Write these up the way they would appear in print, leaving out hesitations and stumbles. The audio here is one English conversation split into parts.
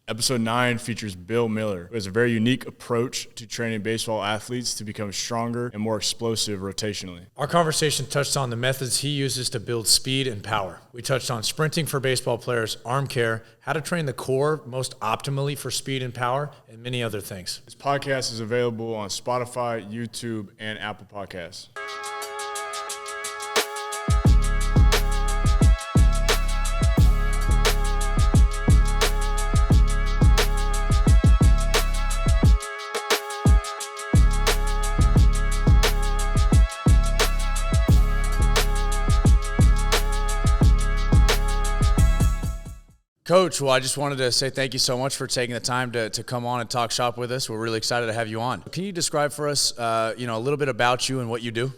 Episode 9 features Bill Miller, who has a very unique approach to training baseball athletes to become stronger and more explosive rotationally. Our conversation touched on the methods he uses to build speed and power. We touched on sprinting for baseball players, arm care, how to train the core most optimally for speed and power, and many other things. This podcast is available on Spotify, YouTube, and Apple Podcasts. Coach, well, I just wanted to say thank you so much for taking the time to come on and talk shop with us. We're really excited to have you on. Can you describe for us, a little bit about you and what you do?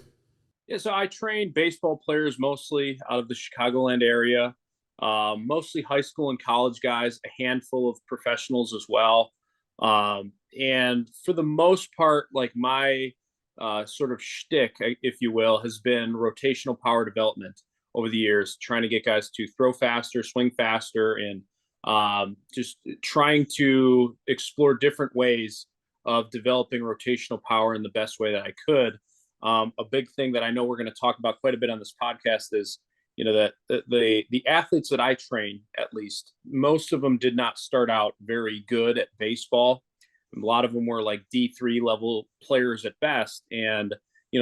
Yeah, so I train baseball players mostly out of the Chicagoland area, mostly high school and college guys, a handful of professionals as well. And for the most part, like my sort of shtick, if you will, has been rotational power development over the years, trying to get guys to throw faster, swing faster, and just trying to explore different ways of developing rotational power in the best way that I could. A big thing that I know we're going to talk about quite a bit on this podcast is, that the athletes that I train, at least, most of them did not start out very good at baseball. A lot of them were like D3 level players at best. And,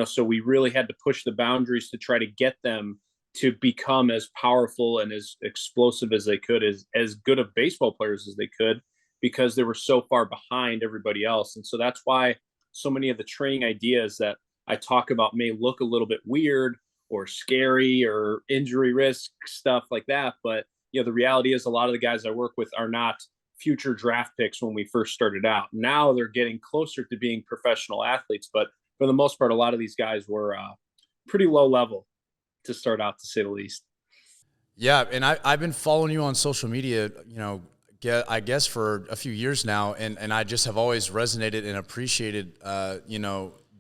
so we really had to push the boundaries to try to get them to become as powerful and as explosive as they could, as good of baseball players as they could, because they were so far behind everybody else. And so that's why so many of the training ideas that I talk about may look a little bit weird or scary or injury risk, stuff like that. But, the reality is a lot of the guys I work with are not future draft picks when we first started out. Now they're getting closer to being professional athletes. But for the most part, a lot of these guys were pretty low level to start out, to say the least. Yeah, and I've been following you on social media, I guess for a few years now, and I just have always resonated and appreciated,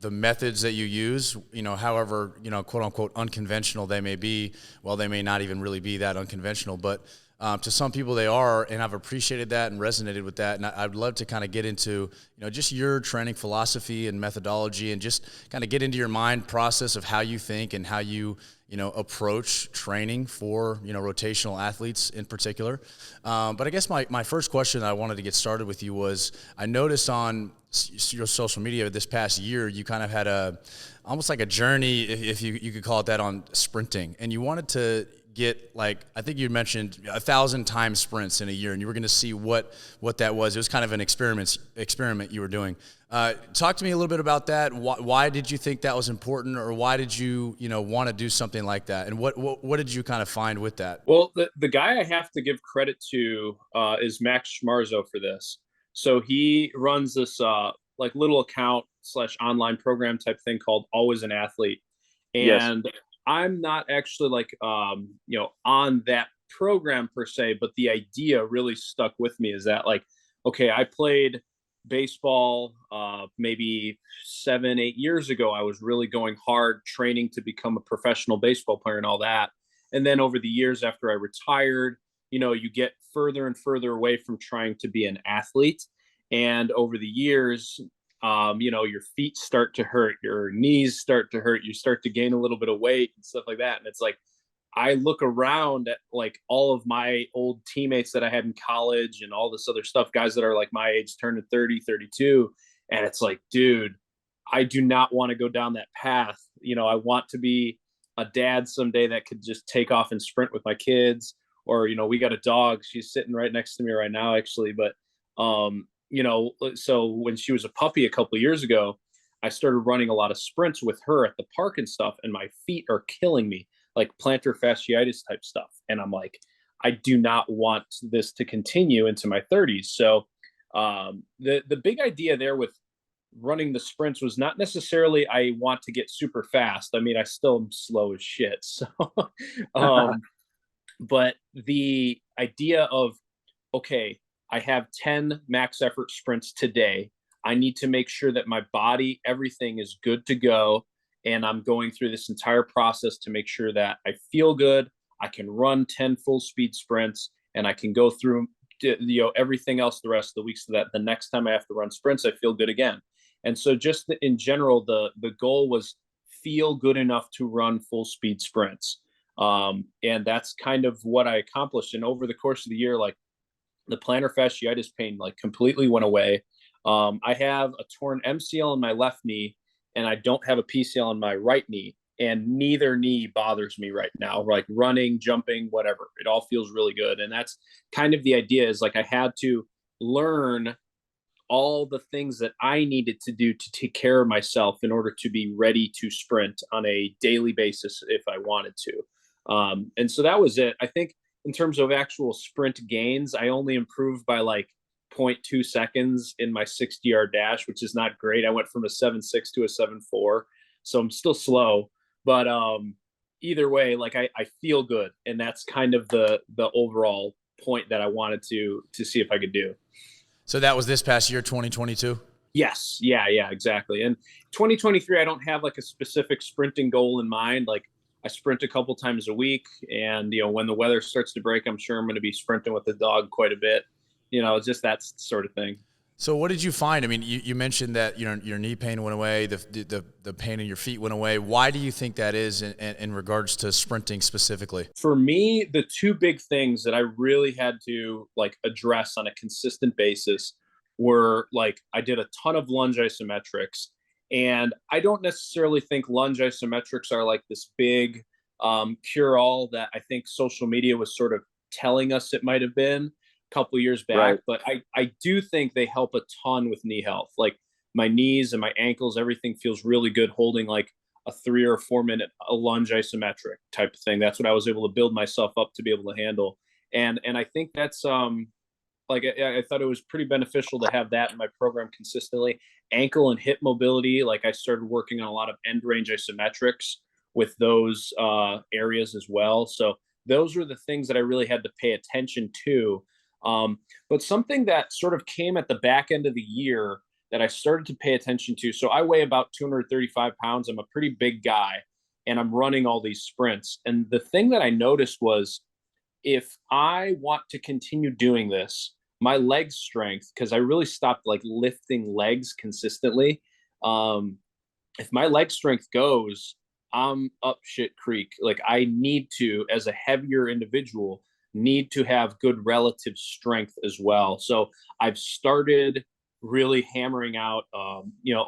the methods that you use, however, quote unquote unconventional they may be. Well, they may not even really be that unconventional, but to some people they are, and I've appreciated that and resonated with that. And I'd love to kind of get into, just your training philosophy and methodology, and just kind of get into your mind process of how you think and how you, approach training for, rotational athletes in particular. But I guess my first question that I wanted to get started with you was, I noticed on your social media this past year, you kind of had almost like a journey, if you could call it that, on sprinting, and you wanted to get, like, I think you mentioned 1,000 times sprints in a year, and you were going to see what that was. It was kind of an experiment you were doing. Talk to me a little bit about that. Why did you think that was important, or why did you want to do something like that? And what did you kind of find with that? Well, the guy I have to give credit to is Max Schmarzo for this. So he runs this like little account / online program type thing called Always an Athlete. And yes, I'm not actually like, on that program per se, but the idea really stuck with me, is that, like, okay, I played baseball maybe 7-8 years ago. I was really going hard training to become a professional baseball player and all that. And then over the years after I retired, you get further and further away from trying to be an athlete. And over the years, your feet start to hurt, your knees start to hurt, you start to gain a little bit of weight and stuff like that. And it's like, I look around at like all of my old teammates that I had in college and all this other stuff, guys that are like my age, turning 30, 32. And it's like, dude, I do not want to go down that path. I want to be a dad someday that could just take off and sprint with my kids. Or, we got a dog. She's sitting right next to me right now, actually. But, so when she was a puppy a couple of years ago, I started running a lot of sprints with her at the park and stuff, and my feet are killing me, like plantar fasciitis type stuff. And I'm like, I do not want this to continue into my 30s. So the big idea there with running the sprints was not necessarily I want to get super fast. I mean, I still am slow as shit. So, but the idea of, okay, I have 10 max effort sprints today. I need to make sure that my body, everything is good to go. And I'm going through this entire process to make sure that I feel good. I can run 10 full speed sprints, and I can go through everything else the rest of the week, so that the next time I have to run sprints, I feel good again. And so just in general, the goal was feel good enough to run full speed sprints. And that's kind of what I accomplished. And over the course of the year, like the plantar fasciitis pain like completely went away. I have a torn MCL in my left knee, and I don't have a PCL in my right knee, and neither knee bothers me right now. Like running, jumping, whatever, it all feels really good. And that's kind of the idea, is like I had to learn all the things that I needed to do to take care of myself in order to be ready to sprint on a daily basis if I wanted to. And so that was it. I think in terms of actual sprint gains, I only improved by like 0.2 seconds in my 60-yard dash, which is not great. I went from a 7.6 to a 7.4, so I'm still slow. But either way, like I feel good, and that's kind of the overall point that I wanted to see if I could do. So that was this past year, 2022? Yes. Yeah, exactly. And 2023, I don't have like a specific sprinting goal in mind. Like I sprint a couple times a week, and, when the weather starts to break, I'm sure I'm going to be sprinting with the dog quite a bit, just that sort of thing. So what did you find? I mean, you mentioned that your knee pain went away, the pain in your feet went away. Why do you think that is in regards to sprinting specifically? For me, the two big things that I really had to like address on a consistent basis were like I did a ton of lunge isometrics, and I don't necessarily think lunge isometrics are like this big cure-all that I think social media was sort of telling us it might have been couple years back, right. But I do think they help a ton with knee health. Like my knees and my ankles, everything feels really good holding like a 3 or 4 minute lunge isometric type of thing. That's what I was able to build myself up to be able to handle. And I think that's like I thought it was pretty beneficial to have that in my program consistently. Ankle and hip mobility, like I started working on a lot of end range isometrics with those areas as well. So those were the things that I really had to pay attention to. But something that sort of came at the back end of the year that I started to pay attention to. So I weigh about 235 pounds. I'm a pretty big guy, and I'm running all these sprints. And the thing that I noticed was, if I want to continue doing this, my leg strength, because I really stopped like lifting legs consistently. If my leg strength goes, I'm up shit creek. Like I need to, as a heavier individual, need to have good relative strength as well. So I've started really hammering out, a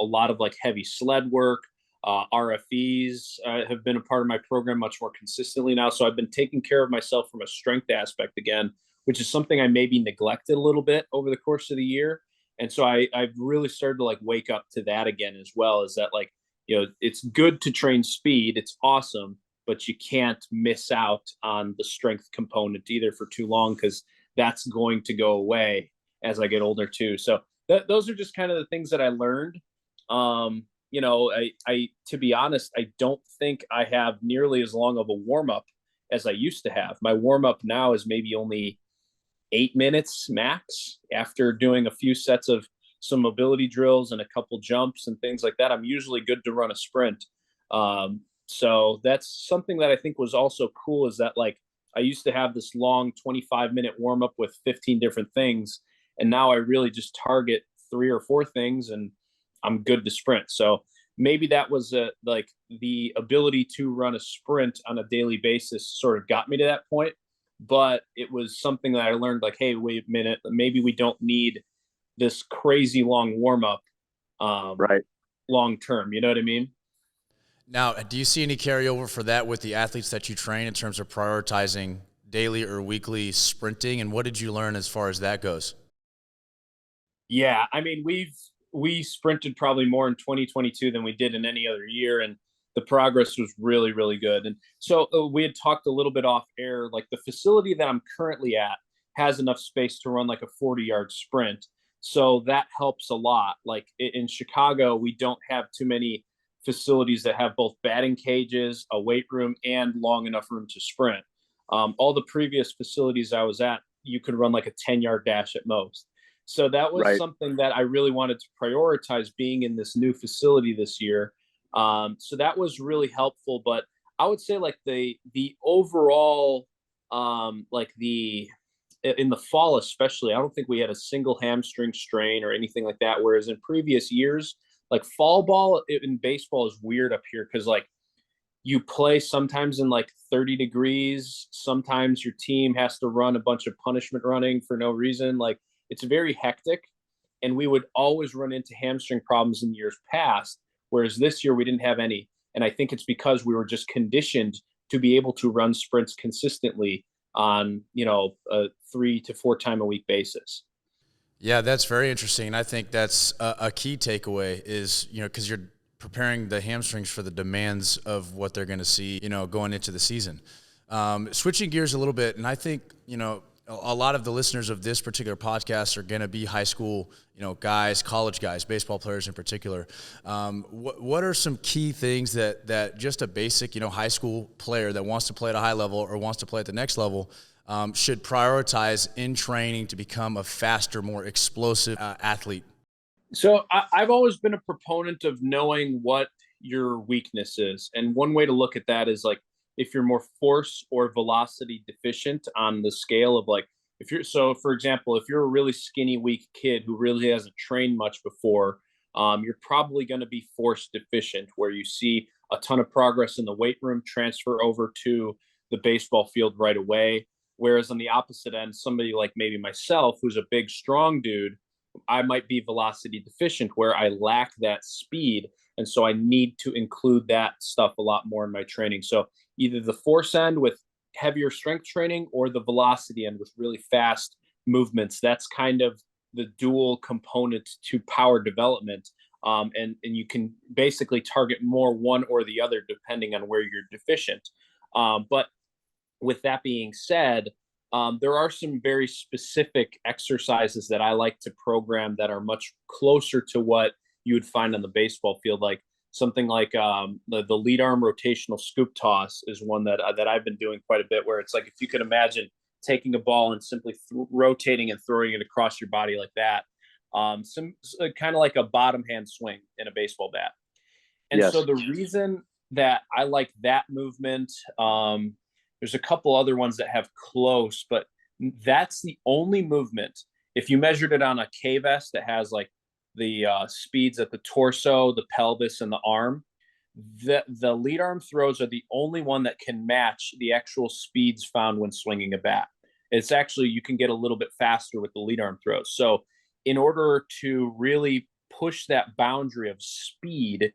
lot of like heavy sled work. RFEs have been a part of my program much more consistently now. So I've been taking care of myself from a strength aspect again, which is something I maybe neglected a little bit over the course of the year. And so I've really started to like wake up to that again as well, is that like, it's good to train speed. It's awesome, but you can't miss out on the strength component either for too long, because that's going to go away as I get older too. So those are just kind of the things that I learned. I to be honest, I don't think I have nearly as long of a warm up as I used to have. My warm up now is maybe only 8 minutes max. After doing a few sets of some mobility drills and a couple jumps and things like that, I'm usually good to run a sprint. So that's something that I think was also cool, is that like I used to have this long 25-minute warm up with 15 different things, and now I really just target 3 or 4 things and I'm good to sprint. So maybe that was like the ability to run a sprint on a daily basis sort of got me to that point. But it was something that I learned, like, hey, wait a minute, maybe we don't need this crazy long warm up right. long term. You know what I mean? Now, do you see any carryover for that with the athletes that you train in terms of prioritizing daily or weekly sprinting? And what did you learn as far as that goes? Yeah, I mean, we sprinted probably more in 2022 than we did in any other year, and the progress was really, really good. And so we had talked a little bit off air, like the facility that I'm currently at has enough space to run like a 40-yard sprint. So that helps a lot. Like in Chicago, we don't have too many facilities that have both batting cages, a weight room, and long enough room to sprint. All the previous facilities I was at, you could run like a 10-yard dash at most. So that was something that I really wanted to prioritize, being in this new facility this year. So that was really helpful. But I would say like the overall, like the in the fall, especially, I don't think we had a single hamstring strain or anything like that. Whereas in previous years, like fall ball in baseball is weird up here because like you play sometimes in like 30 degrees. Sometimes your team has to run a bunch of punishment running for no reason. Like it's very hectic. And we would always run into hamstring problems in years past. Whereas this year we didn't have any. And I think it's because we were just conditioned to be able to run sprints consistently on, a 3 to 4 time a week basis. Yeah, that's very interesting. And I think that's a key takeaway is, because you're preparing the hamstrings for the demands of what they're going to see, going into the season. Switching gears a little bit, and I think, a lot of the listeners of this particular podcast are going to be high school, guys, college guys, baseball players in particular. What are some key things that just a basic, high school player that wants to play at a high level or wants to play at the next level should prioritize in training to become a faster, more explosive athlete? So I've always been a proponent of knowing what your weakness is. And one way to look at that is like, if you're more force or velocity deficient on the scale of like, for example, if you're a really skinny, weak kid who really hasn't trained much before, you're probably going to be force deficient, where you see a ton of progress in the weight room transfer over to the baseball field right away. Whereas on the opposite end, somebody like maybe myself, who's a big, strong dude, I might be velocity deficient where I lack that speed. And so I need to include that stuff a lot more in my training. So either the force end with heavier strength training or the velocity end with really fast movements. That's kind of the dual component to power development. And you can basically target more one or the other depending on where you're deficient. But with that being said, there are some very specific exercises that I like to program that are much closer to what you would find on the baseball field. Like something like the lead arm rotational scoop toss is one that I've been doing quite a bit, where it's like, if you could imagine taking a ball and simply rotating and throwing it across your body like that, some kind of like a bottom hand swing in a baseball bat. And Yes. So the reason that I like that movement, there's a couple other ones that have close, but that's the only movement. If you measured it on a K-vest that has like the speeds at the torso, the pelvis, and the arm, the lead arm throws are the only one that can match the actual speeds found when swinging a bat. It's actually, you can get a little bit faster with the lead arm throws. So in order to really push that boundary of speed,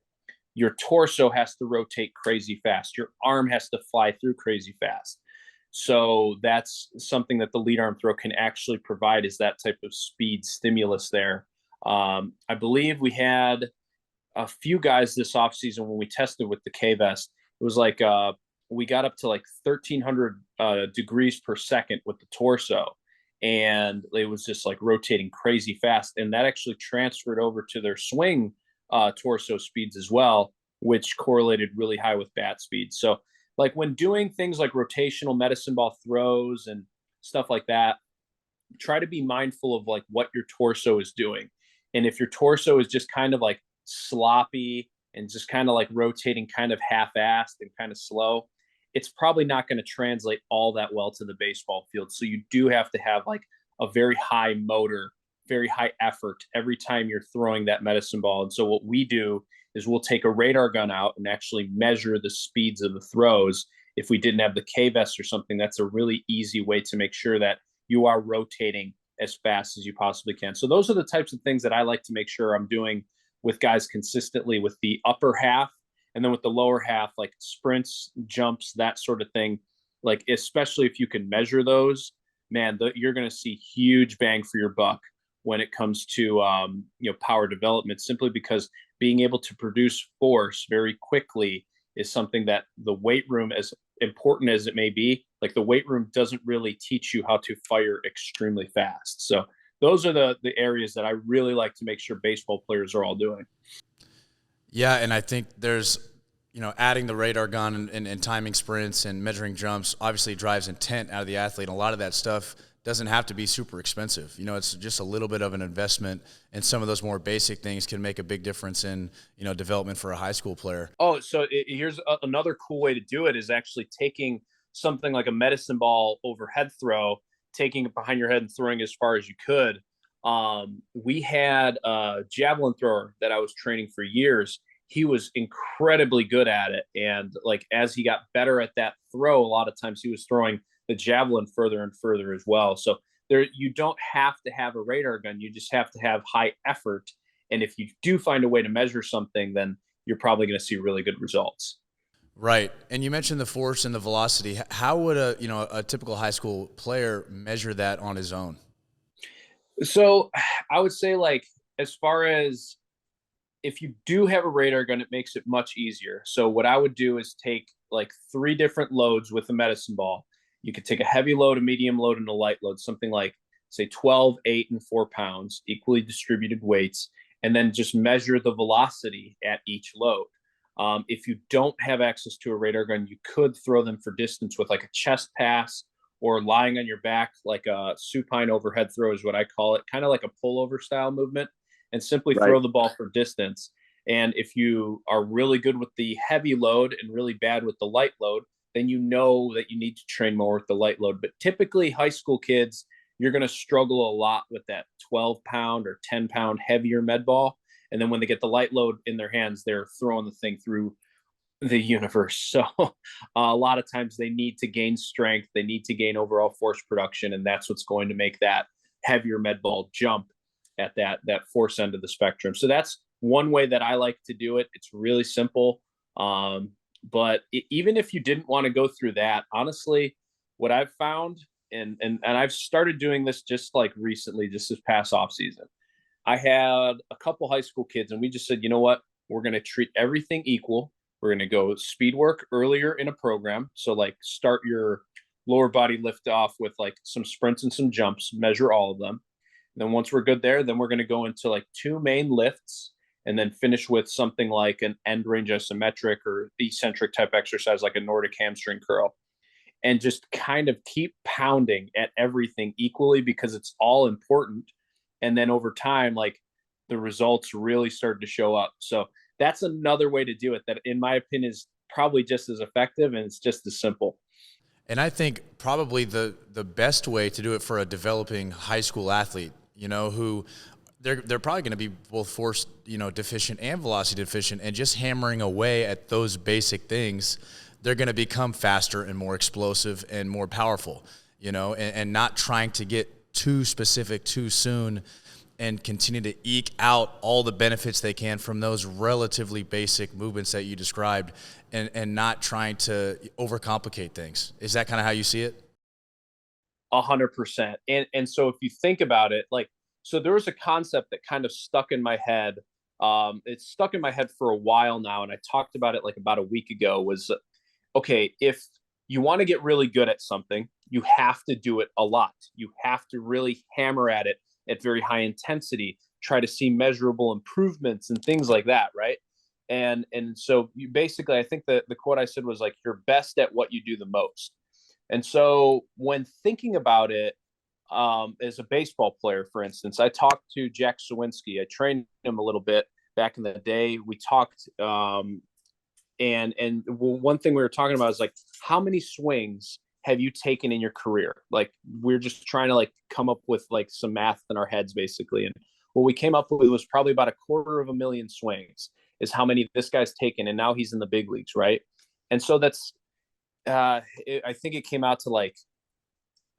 your torso has to rotate crazy fast. Your arm has to fly through crazy fast. So that's something that the lead arm throw can actually provide, is that type of speed stimulus there. I believe we had a few guys this offseason when we tested with the K-Vest. It was like we got up to like 1,300 degrees per second with the torso. And it was just like rotating crazy fast. And that actually transferred over to their swing torso speeds as well, which correlated really high with bat speed. So like when doing things like rotational medicine ball throws and stuff like that, try to be mindful of like what your torso is doing. And if your torso is just kind of like sloppy and just kind of like rotating kind of half-assed and kind of slow, it's probably not going to translate all that well to the baseball field. So you do have to have like a very high motor, very high effort every time you're throwing that medicine ball. And so what we do is we'll take a radar gun out and actually measure the speeds of the throws. If we didn't have the K-Vest or something, that's a really easy way to make sure that you are rotating as fast as you possibly can. So those are the types of things that I like to make sure I'm doing with guys consistently, with the upper half, and then with the lower half, like sprints, jumps, that sort of thing. Like, especially if you can measure those, man, you're going to see huge bang for your buck when it comes to power development, simply because being able to produce force very quickly is something that the weight room, as important as it may be, like the weight room doesn't really teach you how to fire extremely fast. So those are the areas that I really like to make sure baseball players are all doing. Yeah, and I think there's, adding the radar gun and timing sprints and measuring jumps obviously drives intent out of the athlete. And a lot of that stuff doesn't have to be super expensive. It's just a little bit of an investment, and some of those more basic things can make a big difference in, development for a high school player. Oh, so here's another cool way to do it, is actually taking something like a medicine ball overhead throw, taking it behind your head and throwing as far as you could. We had a javelin thrower that I was training for years. He was incredibly good at it. And like, as he got better at that throw, a lot of times he was throwing the javelin further and further as well. So there, you don't have to have a radar gun. You just have to have high effort. And if you do find a way to measure something, then you're probably going to see really good results. Right. And you mentioned the force and the velocity. How would a typical high school player measure that on his own? So I would say, like, as far as if you do have a radar gun, it makes it much easier. So what I would do is take like 3 different loads with a medicine ball. You could take a heavy load, a medium load, and a light load, something like, say, 12, 8, and 4 pounds, equally distributed weights, and then just measure the velocity at each load. If you don't have access to a radar gun, you could throw them for distance with like a chest pass or lying on your back, like a supine overhead throw is what I call it, kind of like a pullover style movement, and simply throw the ball for distance. And if you are really good with the heavy load and really bad with the light load, then you know that you need to train more with the light load. But typically high school kids, you're going to struggle a lot with that 12-pound or 10-pound heavier med ball. And then when they get the light load in their hands, they're throwing the thing through the universe. So a lot of times they need to gain strength. They need to gain overall force production. And that's what's going to make that heavier med ball jump at that force end of the spectrum. So that's one way that I like to do it. It's really simple. But even if you didn't want to go through that, honestly, what I've found, and I've started doing this just like recently, just this past off season, I had a couple high school kids and we just said, you know what, we're going to treat everything equal. We're going to go speed work earlier in a program. So like start your lower body lift off with like some sprints and some jumps, measure all of them. And then once we're good there, then we're going to go into like 2 main lifts and then finish with something like an end range isometric or eccentric type exercise, like a Nordic hamstring curl, and just kind of keep pounding at everything equally because it's all important. And then over time, like the results really started to show up. So that's another way to do it that, in my opinion, is probably just as effective and it's just as simple. And I think probably the best way to do it for a developing high school athlete, who they're probably going to be both force, deficient and velocity deficient, and just hammering away at those basic things, they're going to become faster and more explosive and more powerful, and not trying to get too specific too soon and continue to eke out all the benefits they can from those relatively basic movements that you described, and not trying to overcomplicate things. Is that kind of how you see it? 100%. And so if you think about it, like, so there was a concept that kind of stuck in my head. It's stuck in my head for a while now, and I talked about it like about a week ago, was, okay, if you want to get really good at something, you have to do it a lot. You have to really hammer at it at very high intensity, try to see measurable improvements and things like that, right? And so you basically, I think the quote I said was like, you're best at what you do the most. And so when thinking about it, as a baseball player, for instance, I talked to Jack Sawinski. I trained him a little bit back in the day. We talked, and one thing we were talking about is like, how many swings have you taken in your career? Like, we're just trying to like come up with like some math in our heads, basically. And what we came up with was probably about 250,000 swings is how many this guy's taken. And now he's in the big leagues, right? And so that's, I think it came out to like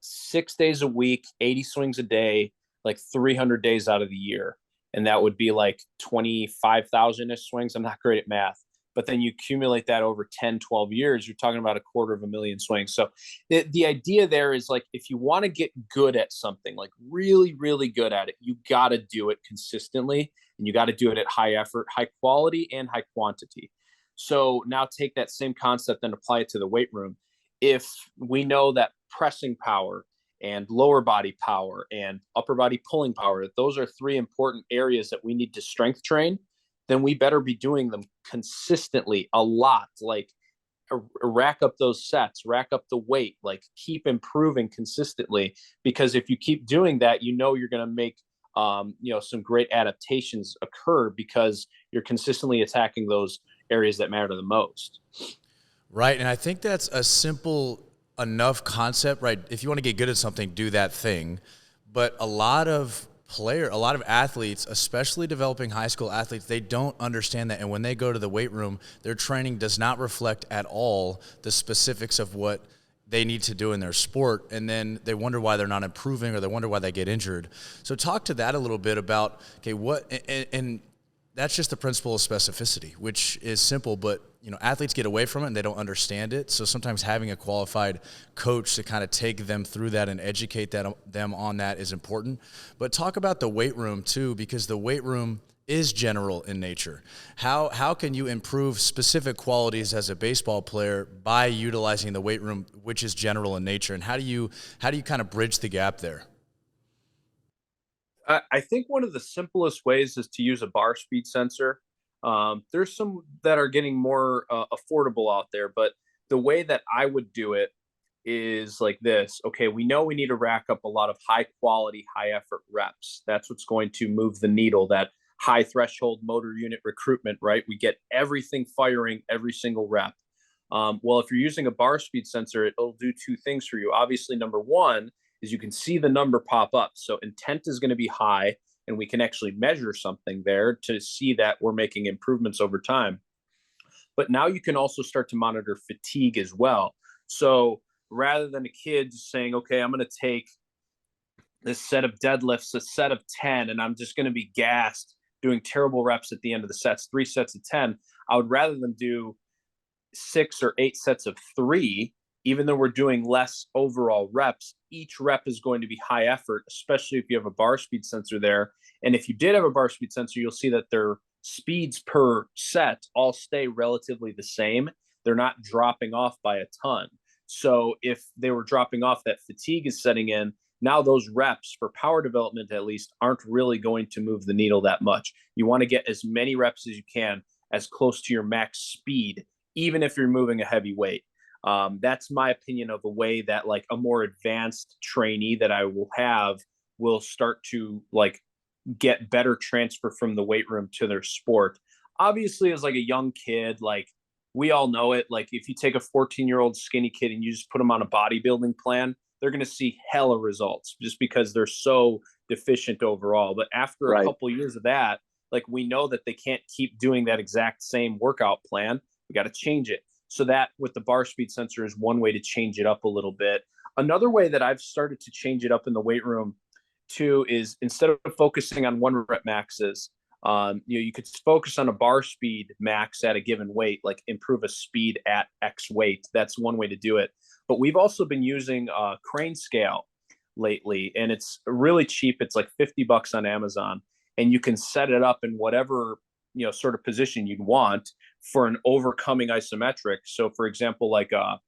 6 days a week, 80 swings a day, like 300 days out of the year. And that would be like 25,000-ish swings. I'm not great at math, but then you accumulate that over 10, 12 years, you're talking about 250,000 swings. So the idea there is like, if you want to get good at something, like really, really good at it, you got to do it consistently, and you got to do it at high effort, high quality, and high quantity. So now take that same concept and apply it to the weight room. If we know that pressing power and lower body power and upper body pulling power, those are 3 important areas that we need to strength train, then we better be doing them consistently a lot. Like, rack up those sets, rack up the weight, like keep improving consistently, because if you keep doing that, you're going to make some great adaptations occur because you're consistently attacking those areas that matter the most. Right. And I think that's a simple enough concept, right? If you want to get good at something, do that thing. But a lot of athletes, especially developing high school athletes, they don't understand that. And when they go to the weight room, their training does not reflect at all the specifics of what they need to do in their sport. And then they wonder why they're not improving, or they wonder why they get injured. So talk to that a little bit about, okay, and that's just the principle of specificity, which is simple, but athletes get away from it and they don't understand it. So sometimes having a qualified coach to kind of take them through that and educate them on that is important. But talk about the weight room too, because the weight room is general in nature. How can you improve specific qualities as a baseball player by utilizing the weight room, which is general in nature? And how do you kind of bridge the gap there? I think one of the simplest ways is to use a bar speed sensor. There's some that are getting more affordable out there, but the way that I would do it is like this. Okay, we know we need to rack up a lot of high quality, high effort reps. That's what's going to move the needle, that high threshold motor unit recruitment, right? We get everything firing every single rep. Well, if you're using a bar speed sensor, it'll do two things for you. Obviously, number one is you can see the number pop up. So intent is going to be high, and we can actually measure something there to see that we're making improvements over time. But now you can also start to monitor fatigue as well. So rather than a kid just saying, okay, I'm going to take this set of deadlifts, a set of 10, and I'm just going to be gassed doing terrible reps at the end of the sets, 3 sets of 10, I would rather them do 6 or 8 sets of 3. Even though we're doing less overall reps, each rep is going to be high effort, especially if you have a bar speed sensor there. And if you did have a bar speed sensor, you'll see that their speeds per set all stay relatively the same. They're not dropping off by a ton. So if they were dropping off, that fatigue is setting in. Now those reps, for power development at least, aren't really going to move the needle that much. You want to get as many reps as you can, as close to your max speed, even if you're moving a heavy weight. That's my opinion of a way that like a more advanced trainee that I will have will start to like get better transfer from the weight room to their sport. Obviously, as like a young kid, like we all know it. Like if you take a 14-year-old skinny kid and you just put them on a bodybuilding plan, they're going to see hella results just because they're so deficient overall. But after a couple of years of that, like we know that they can't keep doing that exact same workout plan. We got to change it. So that with the bar speed sensor is one way to change it up a little bit. Another way that I've started to change it up in the weight room too is instead of focusing on 1 rep maxes, you could focus on a bar speed max at a given weight, like improve a speed at X weight. That's one way to do it. But we've also been using a crane scale lately, and it's really cheap. It's like $50 on Amazon, and you can set it up in whatever sort of position you'd want for an overcoming isometric. So for example, like a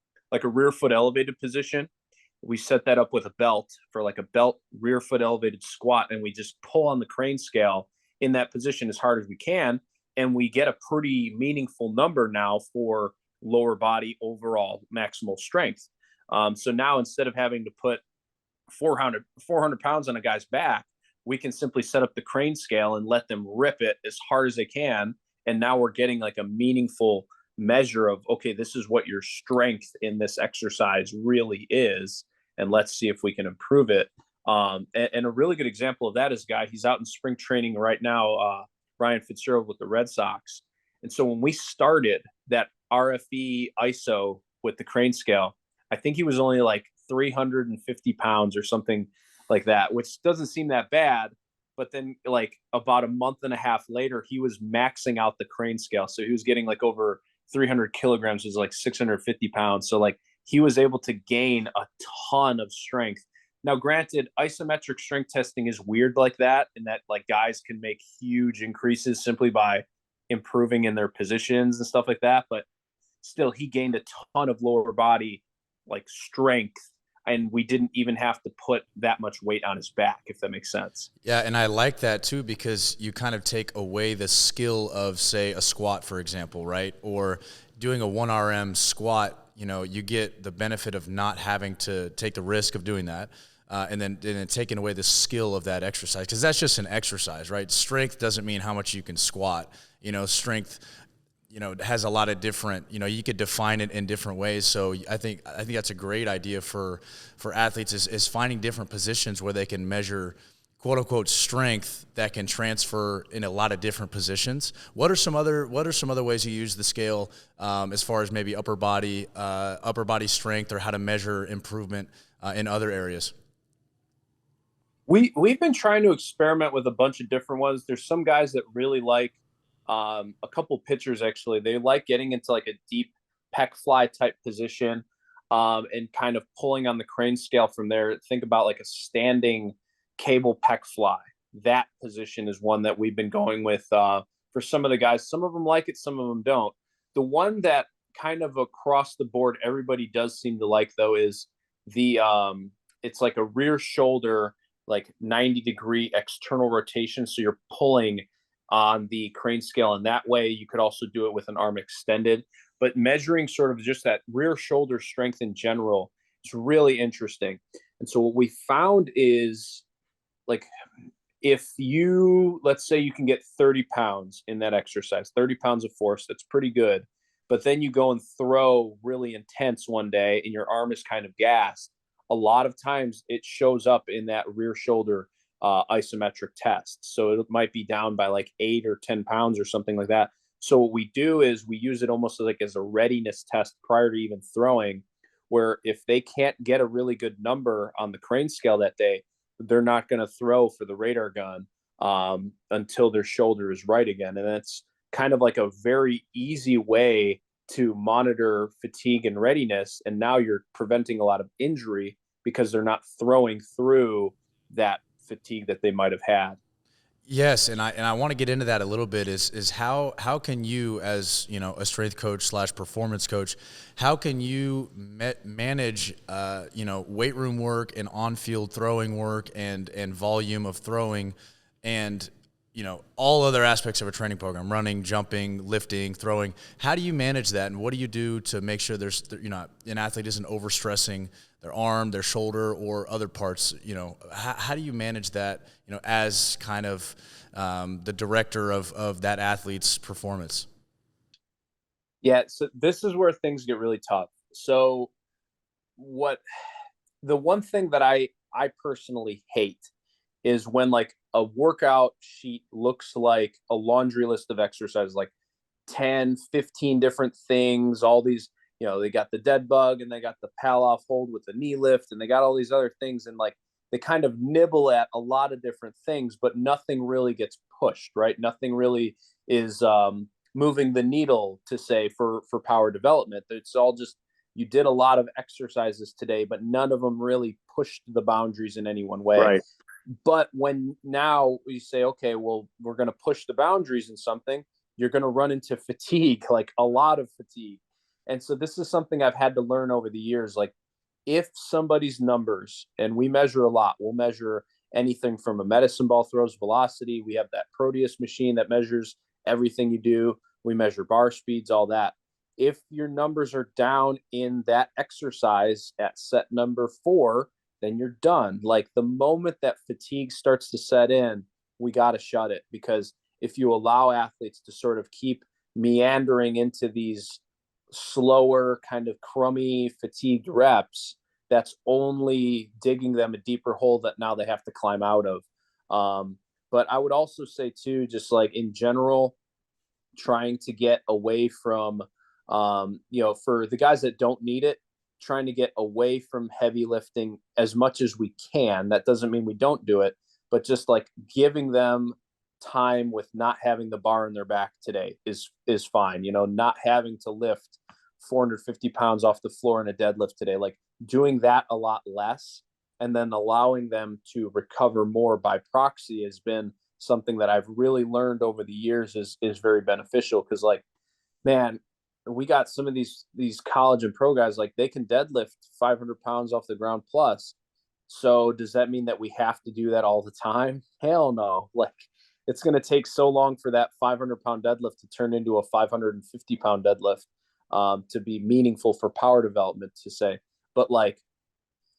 rear foot elevated position, we set that up with a belt for like a belt rear foot elevated squat, and we just pull on the crane scale in that position as hard as we can, and we get a pretty meaningful number now for lower body overall maximal strength. So now instead of having to put 400 pounds on a guy's back, we can simply set up the crane scale and let them rip it as hard as they can. And now we're getting like a meaningful measure of, okay, this is what your strength in this exercise really is. And let's see if we can improve it. And a really good example of that is a guy, he's out in spring training right now, Ryan Fitzgerald with the Red Sox. And so when we started that RFE ISO with the crane scale, I think he was only like 350 pounds or something like that, which doesn't seem that bad. But then like about a month and a half later, he was maxing out the crane scale. So he was getting like over 300 kilograms, which is like 650 pounds. So like he was able to gain a ton of strength. Now, granted, isometric strength testing is weird like that, and that like guys can make huge increases simply by improving in their positions and stuff like that. But still, he gained a ton of lower body like strength, and we didn't even have to put that much weight on his back, if that makes sense. Yeah, and I like that too, because you kind of take away the skill of, say, a squat, for example, right? Or doing a 1RM squat, you get the benefit of not having to take the risk of doing that. And then taking away the skill of that exercise, because that's just an exercise, right? Strength doesn't mean how much you can squat. Strength has a lot of different, you could define it in different ways. So I think that's a great idea for athletes is finding different positions where they can measure quote unquote strength that can transfer in a lot of different positions. What are some other ways you use the scale as far as maybe upper body strength, or how to measure improvement in other areas? We've been trying to experiment with a bunch of different ones. There's some guys that really like a couple pitchers actually. They like getting into like a deep pec fly type position and kind of pulling on the crane scale from there. Think about like a standing cable pec fly. That position is one that we've been going with for some of the guys. Some of them like it, some of them don't. The one that kind of across the board everybody does seem to like though is the it's like a rear shoulder, like 90-degree external rotation. So you're pulling on the crane scale, and that way you could also do it with an arm extended. But measuring sort of just that rear shoulder strength in general is really interesting. And so what we found is, like, if you, let's say you can get 30 pounds in that exercise, 30 pounds of force, that's pretty good. But then you go and throw really intense one day and your arm is kind of gassed. A lot of times it shows up in that rear shoulder isometric test. So it might be down by like 8 or 10 pounds or something like that. So what we do is we use it almost like as a readiness test prior to even throwing, where if they can't get a really good number on the crane scale that day, they're not going to throw for the radar gun until their shoulder is right again. And that's kind of like a very easy way to monitor fatigue and readiness. And now you're preventing a lot of injury because they're not throwing through that fatigue that they might have had. Yes, and I want to get into that a little bit. Is how can you, as a strength coach / performance coach, how can you manage weight room work and on field throwing work and volume of throwing, and all other aspects of a training program: running, jumping, lifting, throwing. How do you manage that, and what do you do to make sure there's an athlete isn't overstressing their arm, their shoulder, or other parts? How do you manage that, as kind of the director of that athlete's performance? Yeah, so this is where things get really tough. So the one thing that I personally hate is when like a workout sheet looks like a laundry list of exercises, like 10, 15 different things, all these, they got the dead bug and they got the pal off hold with the knee lift and they got all these other things. And like, they kind of nibble at a lot of different things, but nothing really gets pushed, right? Nothing really is moving the needle to say for power development. It's all just, you did a lot of exercises today, but none of them really pushed the boundaries in any one way. Right. But when now we say, okay, well, we're going to push the boundaries in something, you're going to run into fatigue, like a lot of fatigue. And so this is something I've had to learn over the years. Like, if somebody's numbers, and we measure a lot, we'll measure anything from a medicine ball throws velocity. We have that Proteus machine that measures everything you do. We measure bar speeds, all that. If your numbers are down in that exercise at set number 4, then you're done. Like, the moment that fatigue starts to set in, we got to shut it, because if you allow athletes to sort of keep meandering into these slower, kind of crummy, fatigued reps, that's only digging them a deeper hole that now they have to climb out of. But I would also say too, just like in general, trying to get away from, for the guys that don't need it, trying to get away from heavy lifting as much as we can. That doesn't mean we don't do it, but just like giving them time with not having the bar in their back today is fine. Not having to lift 450 pounds off the floor in a deadlift today, like doing that a lot less, and then allowing them to recover more by proxy has been something that I've really learned over the years is very beneficial. Because, like, man, we got some of these college and pro guys, like, they can deadlift 500 pounds off the ground plus. So does that mean that we have to do that all the time? Hell no. Like, it's going to take so long for that 500-pound deadlift to turn into a 550-pound deadlift to be meaningful for power development, to say. But, like,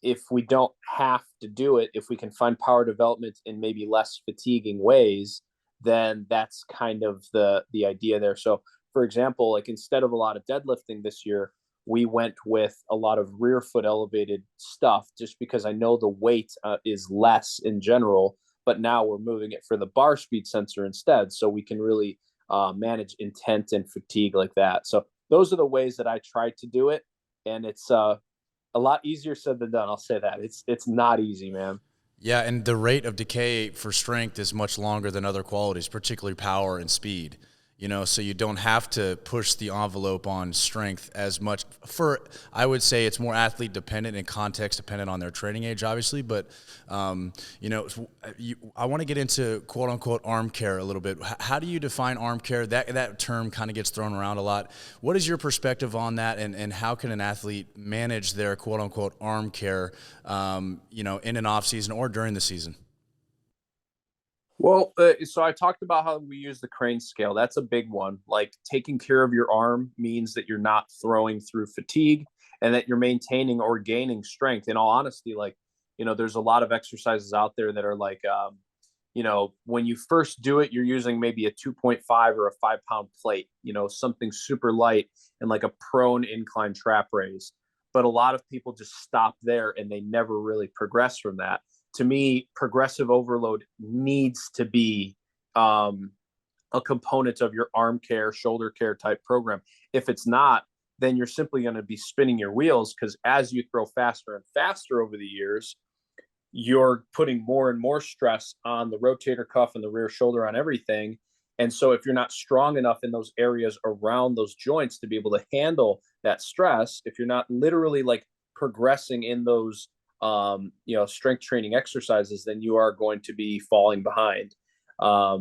if we don't have to do it, if we can find power development in maybe less fatiguing ways, then that's kind of the idea there. So for example, like instead of a lot of deadlifting this year, we went with a lot of rear foot elevated stuff just because I know the weight is less in general, but now we're moving it for the bar speed sensor instead. So we can really manage intent and fatigue like that. So those are the ways that I try to do it. And it's a lot easier said than done. I'll say that it's not easy, man. Yeah, and the rate of decay for strength is much longer than other qualities, particularly power and speed. So you don't have to push the envelope on strength as much. I would say it's more athlete dependent and context dependent on their training age, obviously. But, I want to get into quote unquote arm care a little bit. How do you define arm care? That term kind of gets thrown around a lot. What is your perspective on that? And how can an athlete manage their quote unquote arm care, in an off season or during the season? Well, so I talked about how we use the crane scale. That's a big one. Like taking care of your arm means that you're not throwing through fatigue and that you're maintaining or gaining strength. In all honesty, there's a lot of exercises out there that are like, when you first do it, you're using maybe a 2.5 or a 5 pound plate, something super light and like a prone incline trap raise. But a lot of people just stop there and they never really progress from that. To me, progressive overload needs to be a component of your arm care, shoulder care type program. If it's not, then you're simply going to be spinning your wheels because as you throw faster and faster over the years, you're putting more and more stress on the rotator cuff and the rear shoulder on everything. And so if you're not strong enough in those areas around those joints to be able to handle that stress, if you're not literally like progressing in those strength training exercises, then you are going to be falling behind. I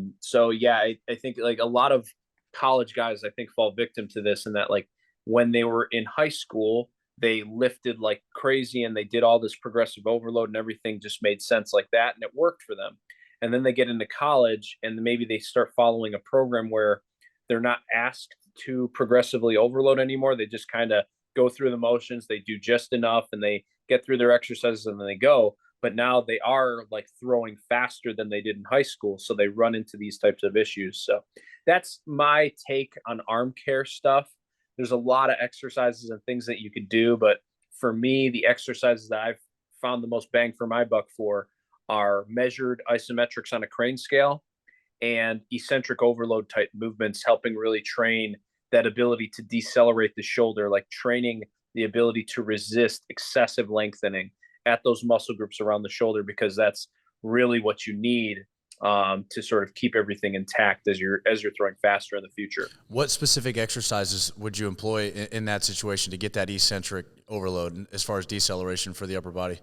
think like a lot of college guys, I think fall victim to this and that like when they were in high school, they lifted like crazy and they did all this progressive overload and everything just made sense like that. And it worked for them. And then they get into college and maybe they start following a program where they're not asked to progressively overload anymore. They just kind of go through the motions. They do just enough and they get through their exercises and then they go. But now they are like throwing faster than they did in high school. So they run into these types of issues. So that's my take on arm care stuff. There's a lot of exercises and things that you could do. But for me, the exercises that I've found the most bang for my buck for are measured isometrics on a crane scale and eccentric overload type movements, helping really train that ability to decelerate the shoulder, like training the ability to resist excessive lengthening at those muscle groups around the shoulder, because that's really what you need to sort of keep everything intact as you're throwing faster in the future. What specific exercises would you employ in that situation to get that eccentric overload as far as deceleration for the upper body?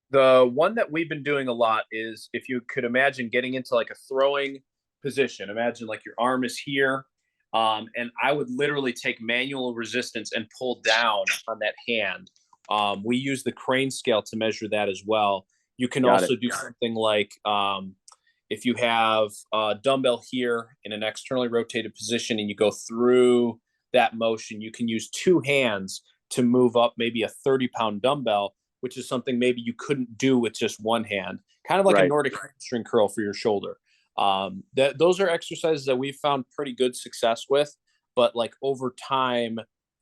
The one that we've been doing a lot is if you could imagine getting into like a throwing position, imagine like your arm is here. And I would literally take manual resistance and pull down on that hand. We use the crane scale to measure that as well. You can also do something like if you have a dumbbell here in an externally rotated position and you go through that motion, you can use two hands to move up maybe a 30-pound dumbbell, which is something maybe you couldn't do with just one hand, kind of like a Nordic hamstring curl for your shoulder. Those are exercises that we've found pretty good success with, but like over time,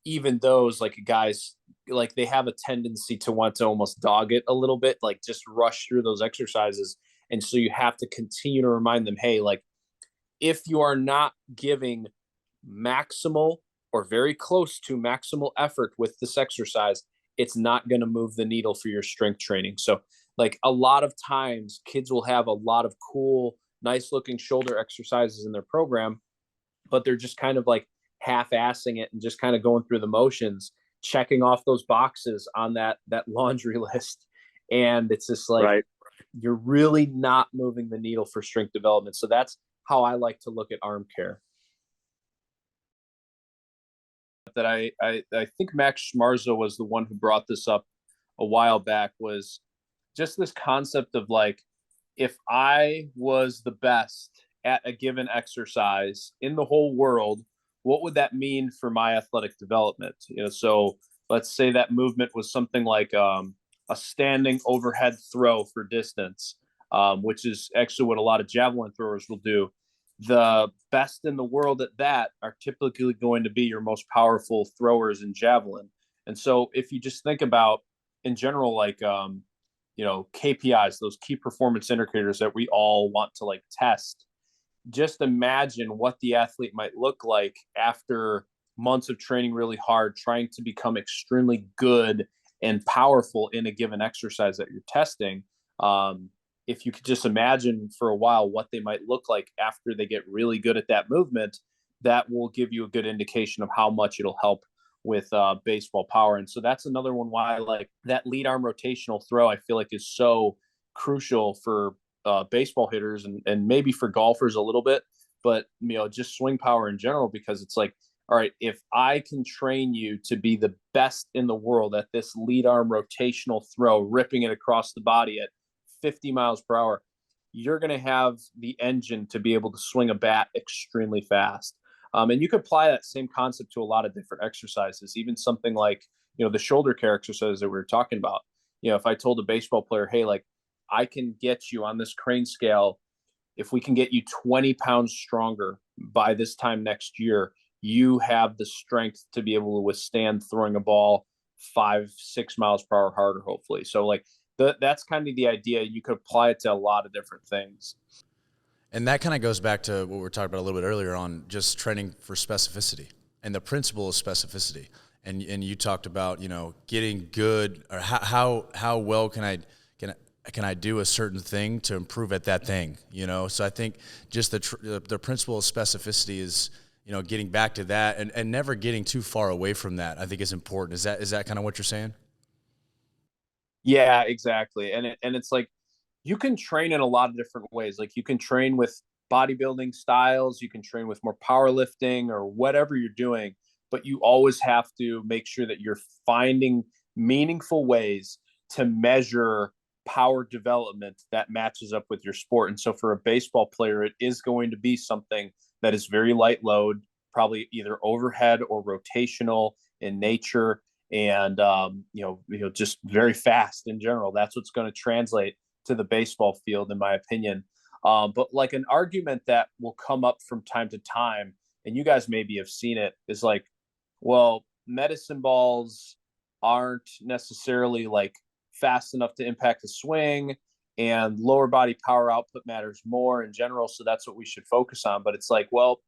even those like guys, like they have a tendency to want to almost dog it a little bit, like just rush through those exercises. And so you have to continue to remind them, hey, like if you are not giving maximal or very close to maximal effort with this exercise, it's not going to move the needle for your strength training. So like a lot of times kids will have a lot of cool, nice looking shoulder exercises in their program, but they're just kind of like half-assing it and just kind of going through the motions, checking off those boxes on that laundry list. And it's just like, you're really not moving the needle for strength development. So that's how I like to look at arm care. That I think Max Schmarzo was the one who brought this up a while back, was just this concept of like, if I was the best at a given exercise in the whole world, what would that mean for my athletic development? So let's say that movement was something like a standing overhead throw for distance, which is actually what a lot of javelin throwers will do. The best in the world at that are typically going to be your most powerful throwers in javelin. And so if you just think about in general, like, KPIs, those key performance indicators that we all want to like test, just imagine what the athlete might look like after months of training really hard, trying to become extremely good and powerful in a given exercise that you're testing. If you could just imagine for a while what they might look like after they get really good at that movement, that will give you a good indication of how much it'll help with baseball power. And so that's another one why like that lead arm rotational throw, I feel like is so crucial for baseball hitters and maybe for golfers a little bit, but just swing power in general, because it's like, all right, if I can train you to be the best in the world at this lead arm rotational throw, ripping it across the body at 50 miles per hour, you're going to have the engine to be able to swing a bat extremely fast. And you could apply that same concept to a lot of different exercises, even something like, the shoulder care exercise that we were talking about. If I told a baseball player, hey, like, I can get you on this crane scale, if we can get you 20 pounds stronger by this time next year, you have the strength to be able to withstand throwing a ball 5-6 miles per hour harder, hopefully. So like that's kind of the idea. You could apply it to a lot of different things. And that kind of goes back to what we were talking about a little bit earlier on just training for specificity and the principle of specificity. And you talked about, getting good, or how well can I do a certain thing to improve at that thing, So I think just the principle of specificity is, getting back to that and never getting too far away from that, I think is important. Is that kind of what you're saying? Yeah, exactly. And it's like, you can train in a lot of different ways. Like you can train with bodybuilding styles, you can train with more powerlifting or whatever you're doing, but you always have to make sure that you're finding meaningful ways to measure power development that matches up with your sport. And so for a baseball player, it is going to be something that is very light load, probably either overhead or rotational in nature, and just very fast in general. That's what's going to translate to the baseball field, in my opinion. But like an argument that will come up from time to time, and you guys maybe have seen it, is like, well, medicine balls aren't necessarily like fast enough to impact the swing, and lower body power output matters more in general. So that's what we should focus on. But it's like, well,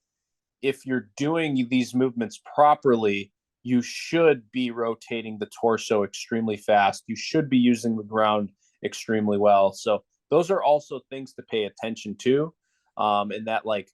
if you're doing these movements properly, you should be rotating the torso extremely fast. You should be using the ground extremely well. So those are also things to pay attention to. And that like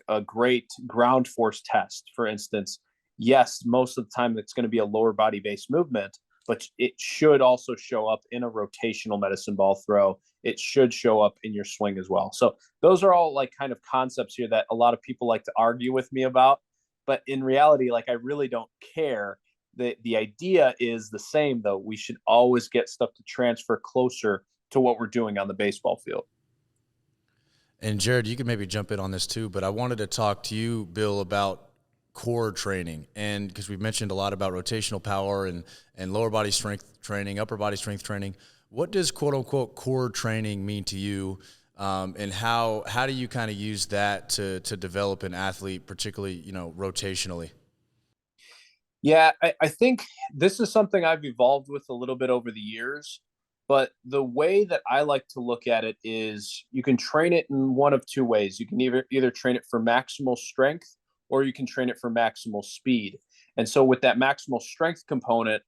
a great ground force test, for instance, yes, most of the time it's going to be a lower body based movement, but it should also show up in a rotational medicine ball throw. It should show up in your swing as well. So those are all like kind of concepts here that a lot of people like to argue with me about. But in reality, like, I really don't care. The idea is the same, though. We should always get stuff to transfer closer to what we're doing on the baseball field. And Jared, you can maybe jump in on this too, but I wanted to talk to you, Bill, about core training. And because we've mentioned a lot about rotational power and lower body strength training, upper body strength training. What does quote unquote core training mean to you? And how do you kind of use that to develop an athlete, particularly, rotationally? Yeah, I think this is something I've evolved with a little bit over the years. But the way that I like to look at it is you can train it in one of two ways. You can either train it for maximal strength, or you can train it for maximal speed. And so with that maximal strength component,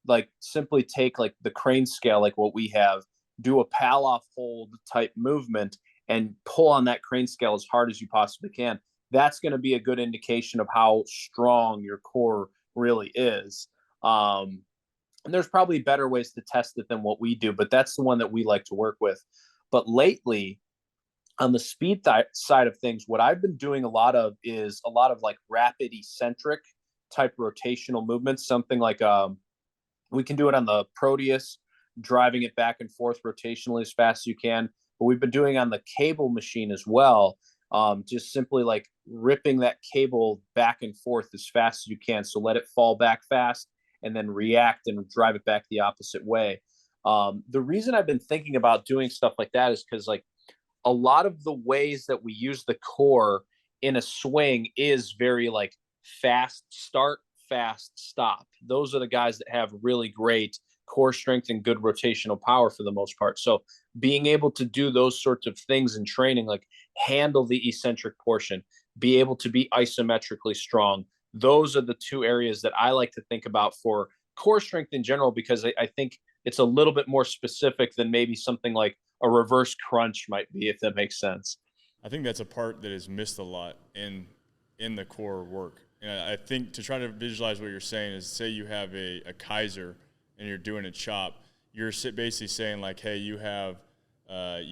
like simply take like the crane scale, like what we have, do a pal off hold type movement and pull on that crane scale as hard as you possibly can. That's going to be a good indication of how strong your core really is. And there's probably better ways to test it than what we do, but that's the one that we like to work with. But lately, on the speed side of things, what I've been doing a lot of is a lot of like rapid eccentric type rotational movements. Something like we can do it on the Proteus, driving it back and forth rotationally as fast as you can. But we've been doing on the cable machine as well, just simply like ripping that cable back and forth as fast as you can. So let it fall back fast and then react and drive it back the opposite way. The reason I've been thinking about doing stuff like that is because like a lot of the ways that we use the core in a swing is very like fast start, fast stop. Those are the guys that have really great core strength and good rotational power for the most part. So being able to do those sorts of things in training, like handle the eccentric portion, be able to be isometrically strong, those are the two areas that I like to think about for core strength in general, because I think it's a little bit more specific than maybe something like a reverse crunch might be, if that makes sense. I think that's a part that is missed a lot in the core work. And I think to try to visualize what you're saying is, say you have a Kaiser and you're doing a chop, you're basically saying like, hey, you have, a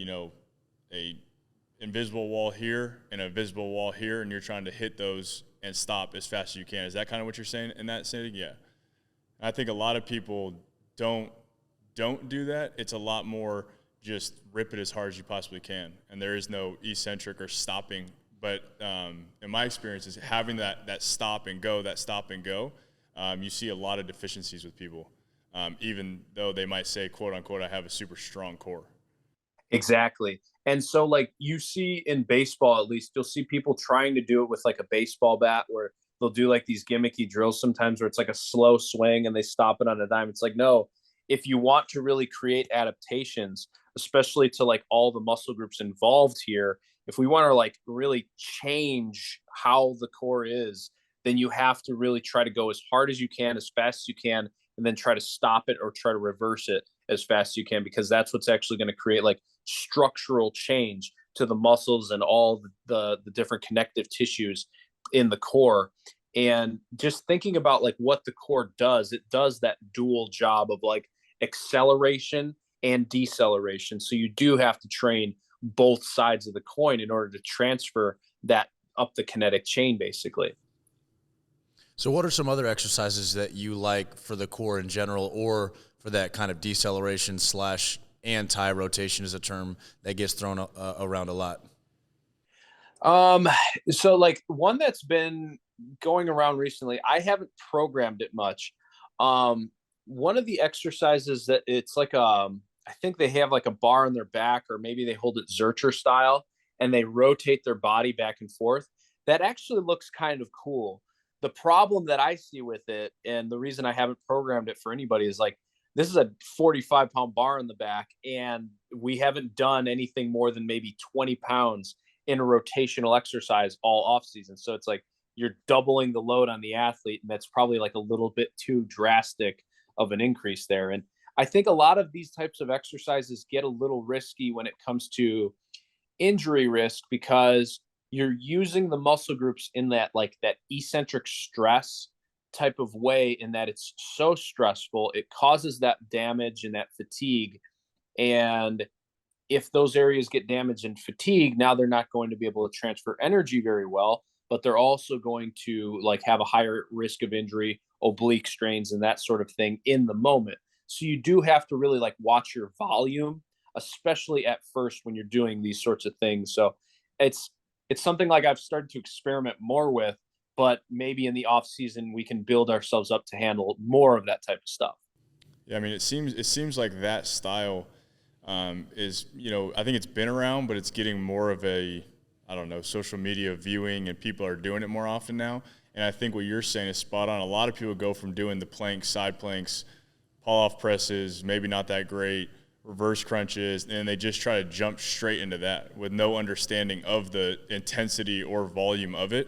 invisible wall here and a visible wall here, and you're trying to hit those and stop as fast as you can. Is that kind of what you're saying in that setting? Yeah. I think a lot of people don't do that. It's a lot more just rip it as hard as you possibly can, and there is no eccentric or stopping. But in my experience, is having that stop and go, you see a lot of deficiencies with people, even though they might say, quote unquote, I have a super strong core. Exactly. And so like you see in baseball, at least you'll see people trying to do it with like a baseball bat, where they'll do like these gimmicky drills sometimes where it's like a slow swing and they stop it on a dime. It's like, no, if you want to really create adaptations, especially to like all the muscle groups involved here, if we want to like really change how the core is, then you have to really try to go as hard as you can, as fast as you can, and then try to stop it or try to reverse it as fast as you can, because that's what's actually going to create like structural change to the muscles and all the different connective tissues in the core. And just thinking about like what the core does, it does that dual job of like acceleration and deceleration. So you do have to train both sides of the coin in order to transfer that up the kinetic chain, basically. So what are some other exercises that you like for the core in general, or for that kind of deceleration slash anti-rotation is a term that gets thrown around a lot? So like one that's been going around recently, I haven't programmed it much. One of the exercises that it's like, I think they have like a bar on their back, or maybe they hold it Zercher style, and they rotate their body back and forth. That actually looks kind of cool. The problem that I see with it, and the reason I haven't programmed it for anybody, is like, this is a 45-pound bar in the back, and we haven't done anything more than maybe 20 pounds in a rotational exercise all off season. So it's like you're doubling the load on the athlete, and that's probably like a little bit too drastic of an increase there. And I think a lot of these types of exercises get a little risky when it comes to injury risk, because you're using the muscle groups in that like that eccentric stress type of way, in that it's so stressful, it causes that damage and that fatigue. And if those areas get damaged and fatigue, now they're not going to be able to transfer energy very well, but they're also going to like have a higher risk of injury, oblique strains and that sort of thing in the moment. So you do have to really like watch your volume, especially at first when you're doing these sorts of things. So it's something like I've started to experiment more with, but maybe in the off season we can build ourselves up to handle more of that type of stuff. Yeah, I mean, it seems like that style is, I think it's been around, but it's getting more of a, I don't know, social media viewing, and people are doing it more often now. And I think what you're saying is spot on. A lot of people go from doing the planks, side planks, pull-off presses, maybe not that great, reverse crunches, and they just try to jump straight into that with no understanding of the intensity or volume of it.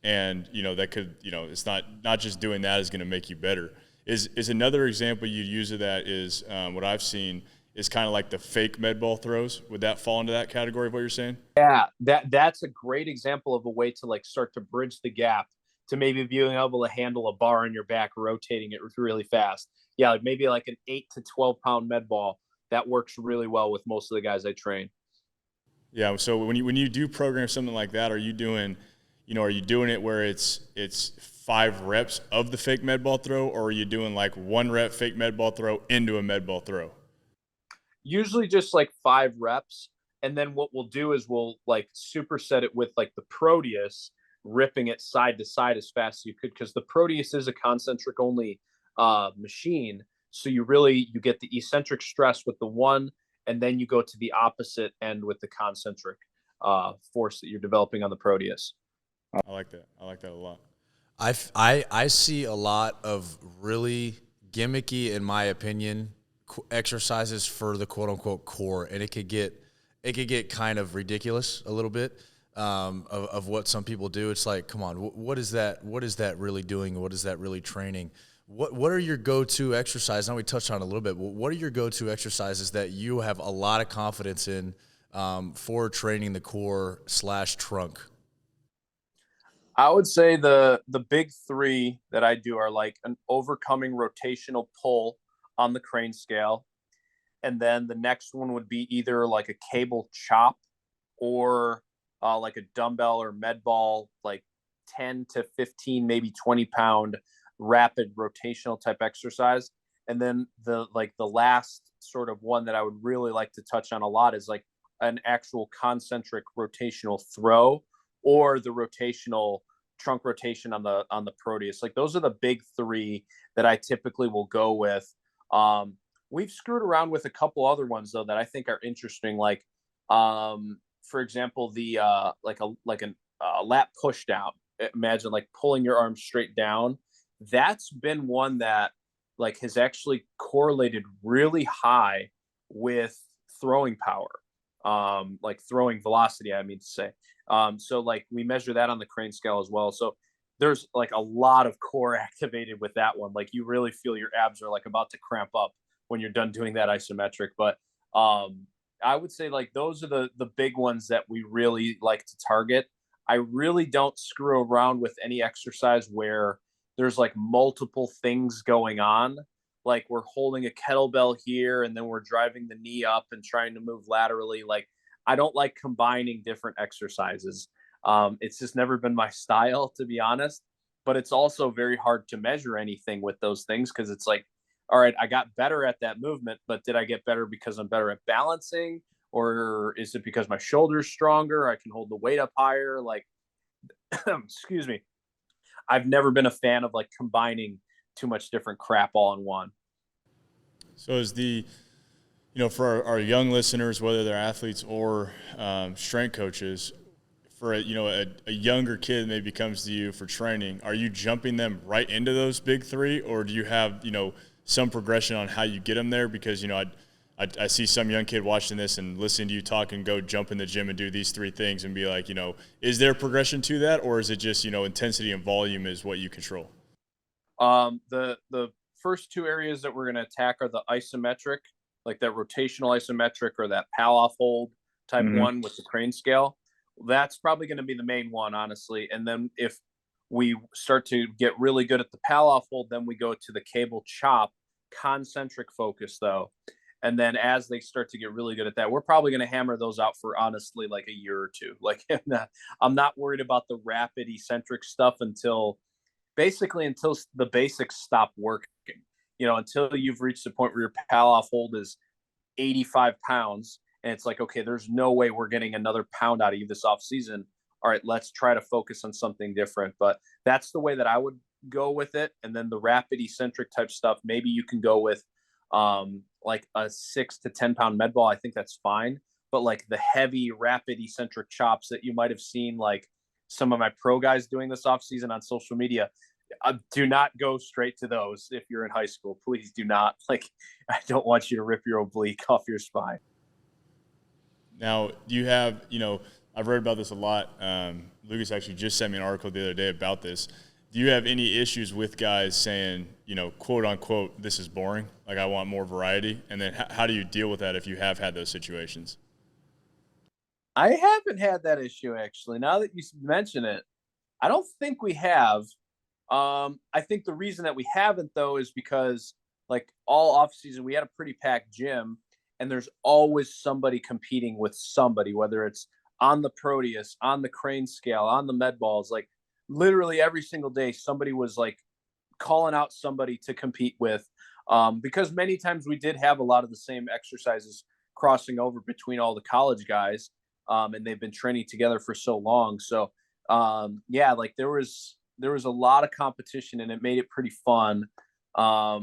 And, that could, it's not just doing that is going to make you better. Is another example you'd use of that is what I've seen is kind of like the fake med ball throws. Would that fall into that category of what you're saying? Yeah, that's a great example of a way to like start to bridge the gap to maybe being able to handle a bar on your back, rotating it really fast. Yeah, like maybe like an 8 to 12 pound med ball. That works really well with most of the guys I train. Yeah. So when you do program something like that, are you doing it where it's 5 reps of the fake med ball throw, or are you doing like 1 rep fake med ball throw into a med ball throw? Usually just like 5 reps. And then what we'll do is we'll like superset it with like the Proteus, ripping it side to side as fast as you could, because the Proteus is a concentric only machine. So you get the eccentric stress with the one, and then you go to the opposite end with the concentric force that you're developing on the Proteus. I like that. I like that a lot. I see a lot of really gimmicky, in my opinion, exercises for the quote unquote core, and it could get kind of ridiculous a little bit of what some people do. It's like, come on, what is that? What is that really doing? What is that really training? What are your go-to exercises? Now we touched on it a little bit. But what are your go-to exercises that you have a lot of confidence in for training the core / trunk? I would say the big three that I do are like an overcoming rotational pull on the crane scale. And then the next one would be either like a cable chop or like a dumbbell or med ball, like 10 to 15, maybe 20-pound rapid rotational type exercise. And then the last sort of one that I would really like to touch on a lot is like an actual concentric rotational throw or the rotational trunk rotation on the Proteus. Like those are the big three that I typically will go with. We've screwed around with a couple other ones though that I think are interesting. Like, for example, the like a lat push down. Imagine like pulling your arm straight down. That's been one that like has actually correlated really high with throwing power, like throwing velocity, I mean to say. So like we measure that on the crane scale as well. So there's like a lot of core activated with that one. Like you really feel your abs are like about to cramp up when you're done doing that isometric. But I would say like those are the big ones that we really like to target. I really don't screw around with any exercise where there's like multiple things going on. Like we're holding a kettlebell here and then we're driving the knee up and trying to move laterally. Like I don't like combining different exercises. It's just never been my style, to be honest. But it's also very hard to measure anything with those things because it's like, all right, I got better at that movement, but did I get better because I'm better at balancing? Or is it because my shoulder's stronger? I can hold the weight up higher. Like, excuse me. I've never been a fan of like combining too much different crap all in one. So is for our young listeners, whether they're athletes or strength coaches, for a younger kid maybe comes to you for training, are you jumping them right into those big three, or do you have some progression on how you get them there? Because I see some young kid watching this and listening to you talk and go jump in the gym and do these three things and be like, is there progression to that, or is it just intensity and volume is what you control? The first two areas that we're going to attack are the isometric, like that rotational isometric or that pal off hold type one with the crane scale. That's probably going to be the main one, honestly. And then if we start to get really good at the pal off hold, then we go to the cable chop, concentric focus though. And then as they start to get really good at that, we're probably going to hammer those out for honestly like a year or two. Like I'm not worried about the rapid eccentric stuff until the basics stop working. Until you've reached the point where your pal off hold is 85 pounds and it's like, okay, there's no way we're getting another pound out of you this off season. All right, let's try to focus on something different. But that's the way that I would go with it. And then the rapid eccentric type stuff, maybe you can go with like a 6 to 10 pound med ball. I think that's fine. But like the heavy rapid eccentric chops that you might have seen like some of my pro guys doing this off season on social media, do not go straight to those if you're in high school. Please do not. Like, I don't want you to rip your oblique off your spine. Now, do you have, I've read about this a lot. Lucas actually just sent me an article the other day about this. Do you have any issues with guys saying, quote unquote, this is boring? Like, I want more variety. And then how do you deal with that if you have had those situations? I haven't had that issue, actually. Now that you mention it, I don't think we have. I think the reason that we haven't, though, is because like all off season, we had a pretty packed gym and there's always somebody competing with somebody, whether it's on the Proteus, on the crane scale, on the med balls. Like literally every single day, somebody was like calling out somebody to compete with, because many times we did have a lot of the same exercises crossing over between all the college guys, and they've been training together for so long. So yeah, like there was a lot of competition and it made it pretty fun. I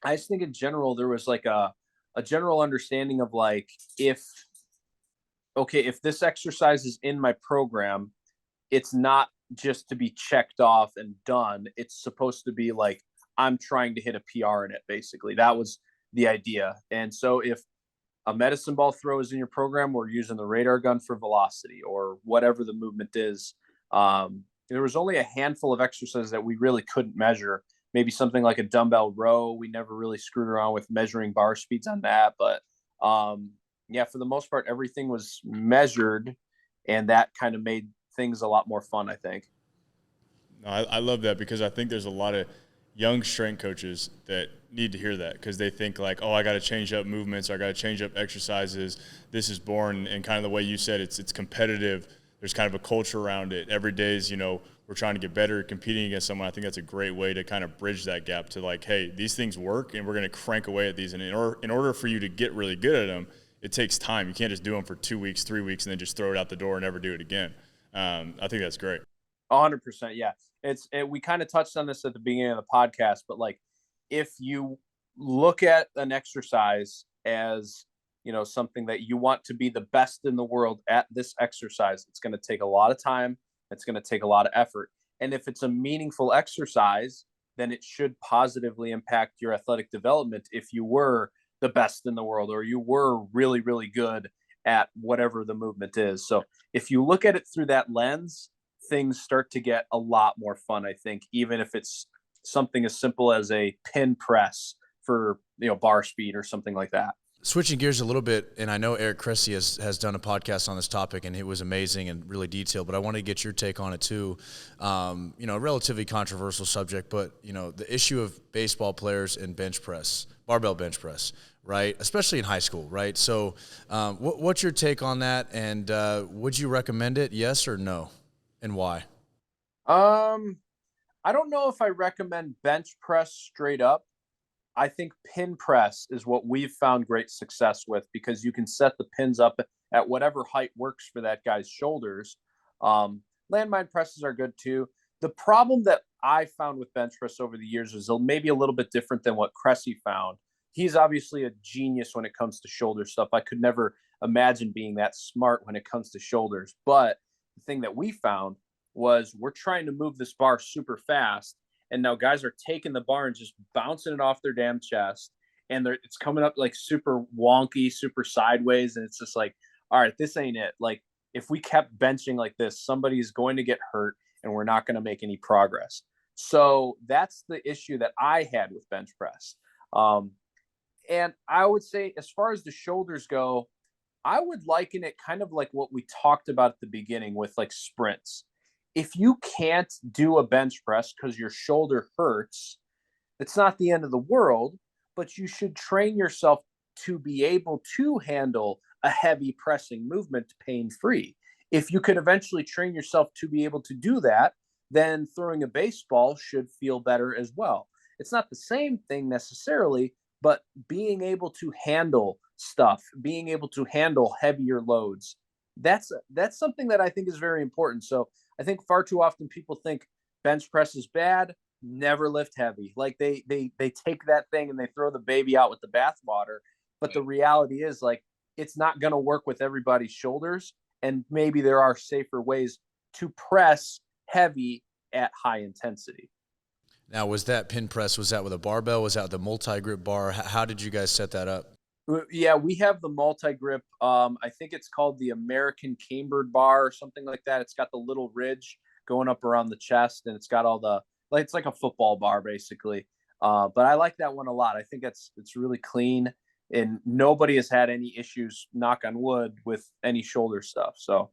just think in general, there was like a a general understanding of like, if this exercise is in my program, it's not just to be checked off and done. It's supposed to be like, I'm trying to hit a PR in it, basically. That was the idea. And so if a medicine ball throw is in your program, we're using the radar gun for velocity or whatever the movement is. There was only a handful of exercises that we really couldn't measure. Maybe something like a dumbbell row. We never really screwed around with measuring bar speeds on that. But yeah, for the most part, everything was measured, and that kind of made things a lot more fun, I think. No, I love that because I think there's a lot of young strength coaches that need to hear that because they think like, oh, I got to change up movements, or I got to change up exercises. This is born, and kind of the way you said, it's competitive. There's kind of a culture around it. Every day is, we're trying to get better, competing against someone. I think that's a great way to kind of bridge that gap to like, hey, these things work, and we're going to crank away at these. And in order for you to get really good at them, it takes time. You can't just do them for 2 weeks, 3 weeks, and then just throw it out the door and never do it again. I think that's great. 100%. Yeah. We kind of touched on this at the beginning of the podcast, but like, if you look at an exercise as, something that you want to be the best in the world at this exercise, it's going to take a lot of time. It's going to take a lot of effort. And if it's a meaningful exercise, then it should positively impact your athletic development if you were the best in the world, or you were really, really good at whatever the movement is. So if you look at it through that lens, things start to get a lot more fun, I think, even if it's something as simple as a pin press for, bar speed or something like that. Switching gears a little bit, and I know Eric Cressy has done a podcast on this topic, and it was amazing and really detailed, but I want to get your take on it too. A relatively controversial subject, but, the issue of baseball players and bench press, barbell bench press, right? Especially in high school, right? So what's your take on that, and would you recommend it, yes or no, and why? I don't know if I recommend bench press straight up. I think pin press is what we've found great success with, because you can set the pins up at whatever height works for that guy's shoulders. Landmine presses are good too. The problem that I found with bench press over the years is maybe a little bit different than what Cressy found. He's obviously a genius when it comes to shoulder stuff. I could never imagine being that smart when it comes to shoulders. But the thing that we found was, we're trying to move this bar super fast, and now guys are taking the bar and just bouncing it off their damn chest, and it's coming up like super wonky, super sideways, and it's just like, all right, this ain't it. Like, if we kept benching like this, somebody's going to get hurt, and we're not going to make any progress. So that's the issue that I had with bench press. And I would say, as far as the shoulders go, I would liken it kind of like what we talked about at the beginning with like sprints. If you can't do a bench press because your shoulder hurts, it's not the end of the world, but you should train yourself to be able to handle a heavy pressing movement pain-free. If you could eventually train yourself to be able to do that, then throwing a baseball should feel better as well. It's not the same thing necessarily, but being able to handle stuff, being able to handle heavier loads, that's something that I think is very important. So I think far too often people think bench press is bad, never lift heavy. Like they take that thing and they throw the baby out with the bathwater. But the reality is, like, it's not going to work with everybody's shoulders. And maybe there are safer ways to press heavy at high intensity. Now, was that pin press, was that with a barbell? Was that with the multi-grip bar? How did you guys set that up? Yeah, we have the multi-grip. I think it's called the American Cambered bar or something like that. It's got the little ridge going up around the chest, and it's got all the, like, it's like a football bar basically. But I like that one a lot. I think it's really clean, and nobody has had any issues, knock on wood, with any shoulder stuff. So.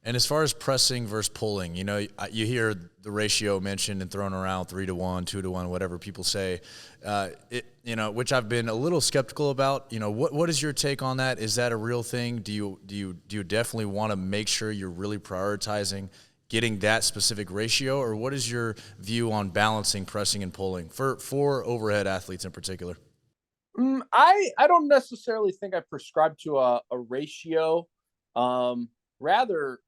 And as far as pressing versus pulling, you hear the ratio mentioned and thrown around 3-1, 2-1, whatever people say, which I've been a little skeptical about. What is your take on that? Is that a real thing? Do you definitely want to make sure you're really prioritizing getting that specific ratio, or what is your view on balancing pressing and pulling for overhead athletes in particular? I don't necessarily think I prescribe to a ratio. Rather,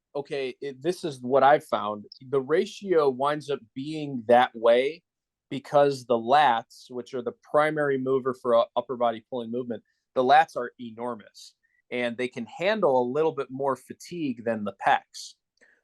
this is what I've found. The ratio winds up being that way because the lats, which are the primary mover for upper body pulling movement, the lats are enormous and they can handle a little bit more fatigue than the pecs.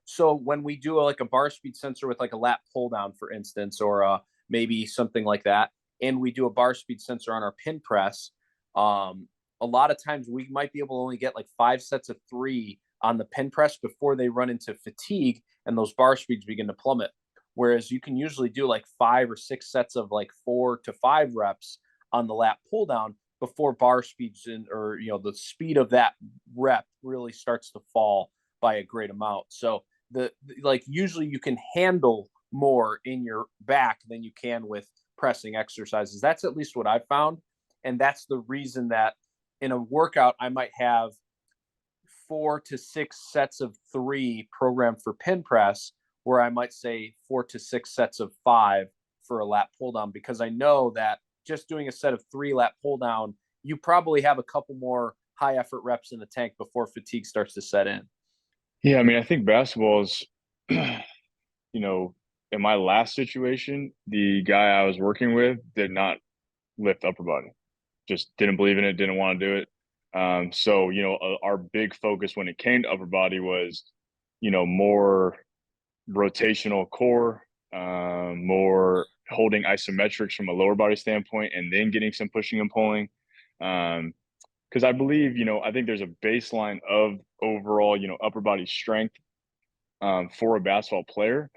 So when we do like a bar speed sensor with like a lat pull down, for instance, or maybe something like that, and we do a bar speed sensor on our pin press, a lot of times we might be able to only get like 5 sets of 3 on the pin press before they run into fatigue and those bar speeds begin to plummet. Whereas you can usually do like 5 or 6 sets of like 4 to 5 reps on the lat pull down before bar speeds or the speed of that rep really starts to fall by a great amount. So the like usually you can handle more in your back than you can with pressing exercises. That's at least what I've found. And that's the reason that in a workout, I might have 4 to 6 sets of 3 programmed for pin press, where I might say 4 to 6 sets of 5 for a lat pull down, because I know that just doing a set of 3 lat pull down, you probably have a couple more high effort reps in the tank before fatigue starts to set in. Yeah, I mean, I think basketball is, in my last situation, the guy I was working with did not lift upper body, just didn't believe in it, didn't want to do it. So, our big focus when it came to upper body was, more rotational core, more holding isometrics from a lower body standpoint, and then getting some pushing and pulling. Because I believe, I think there's a baseline of overall, upper body strength for a basketball player,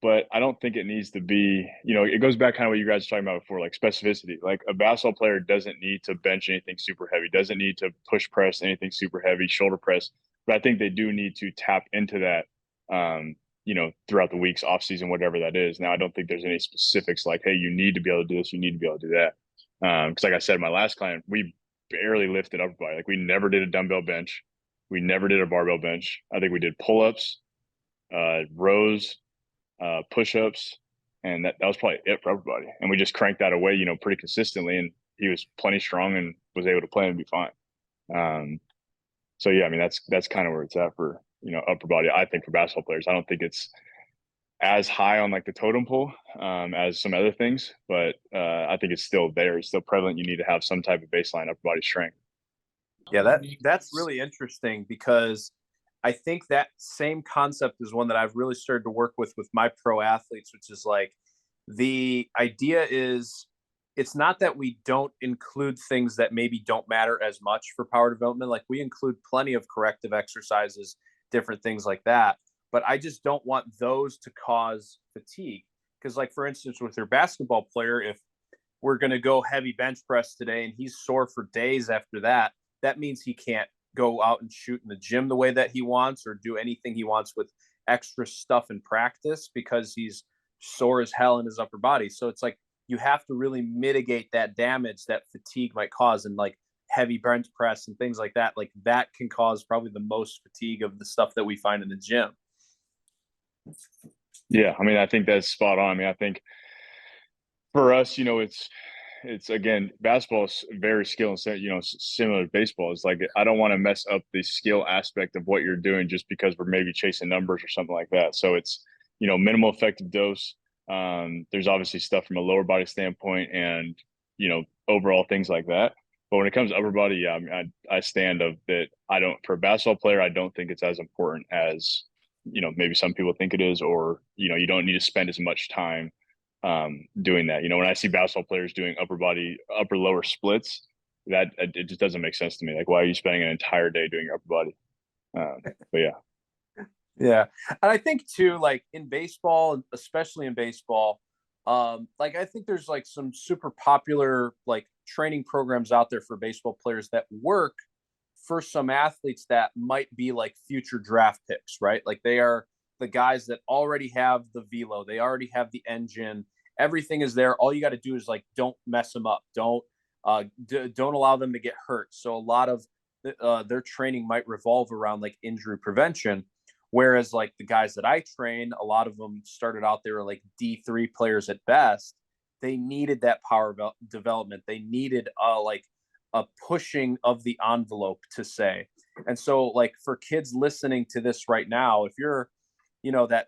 but I don't think it needs to be, it goes back kind of what you guys were talking about before, like specificity. Like a basketball player doesn't need to bench anything super heavy, doesn't need to push press anything super heavy, shoulder press, but I think they do need to tap into that, throughout the weeks, off season, whatever that is. Now, I don't think there's any specifics like, hey, you need to be able to do this, you need to be able to do that. Because like I said, my last client, we barely lifted upper body. Like we never did a dumbbell bench. We never did a barbell bench. I think we did pull-ups, rows, push-ups, and that was probably it for everybody. And we just cranked that away, pretty consistently. And he was plenty strong and was able to play and be fine. So yeah, I mean that's kind of where it's at for upper body. I think for basketball players, I don't think it's as high on like the totem pole as some other things, but I think it's still there. It's still prevalent. You need to have some type of baseline upper body strength. Yeah, that's really interesting, because I think that same concept is one that I've really started to work with my pro athletes, which is like the idea is it's not that we don't include things that maybe don't matter as much for power development. Like we include plenty of corrective exercises, different things like that. But I just don't want those to cause fatigue. Because, like, for instance, with your basketball player, if we're going to go heavy bench press today and he's sore for days after that, that means he can't go out and shoot in the gym the way that he wants or do anything he wants with extra stuff in practice because he's sore as hell in his upper body. So it's like you have to really mitigate that damage that fatigue might cause. And like heavy bench press and things like that can cause probably the most fatigue of the stuff that we find in the gym. Yeah, I mean, I think that's spot on. I mean, I think for us, it's again, basketball is very skill and similar to baseball. It's like I don't want to mess up the skill aspect of what you're doing just because we're maybe chasing numbers or something like that. So it's minimal effective dose. There's obviously stuff from a lower body standpoint and overall things like that. But when it comes to upper body, yeah, I mean, I stand of that. I don't, for a basketball player, I don't think it's as important as maybe some people think it is, or you don't need to spend as much time doing that. When I see basketball players doing upper lower splits, that it just doesn't make sense to me. Like, why are you spending an entire day doing your upper body? But yeah. Yeah. And I think too, like in baseball, especially in baseball, like I think there's like some super popular like training programs out there for baseball players that work for some athletes that might be like future draft picks, right? Like they are the guys that already have the velo, they already have the engine, everything is there. All you got to do is like don't mess them up, don't allow them to get hurt. So a lot of their training might revolve around like injury prevention. Whereas like the guys that I train, a lot of them started out there like D3 players at best. They needed that power development. They needed like a pushing of the envelope to say. And so like for kids listening to this right now, if you're, that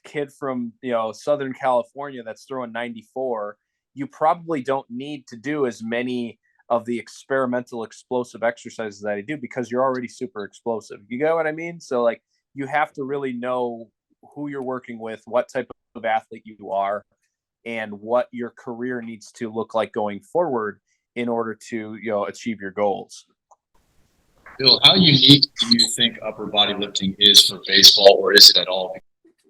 kid from, Southern California that's throwing 94, you probably don't need to do as many of the experimental explosive exercises that I do because you're already super explosive. You get what I mean? So like you have to really know who you're working with, what type of athlete you are, and what your career needs to look like going forward in order to, achieve your goals. Bill, how unique do you think upper body lifting is for baseball, or is it at all?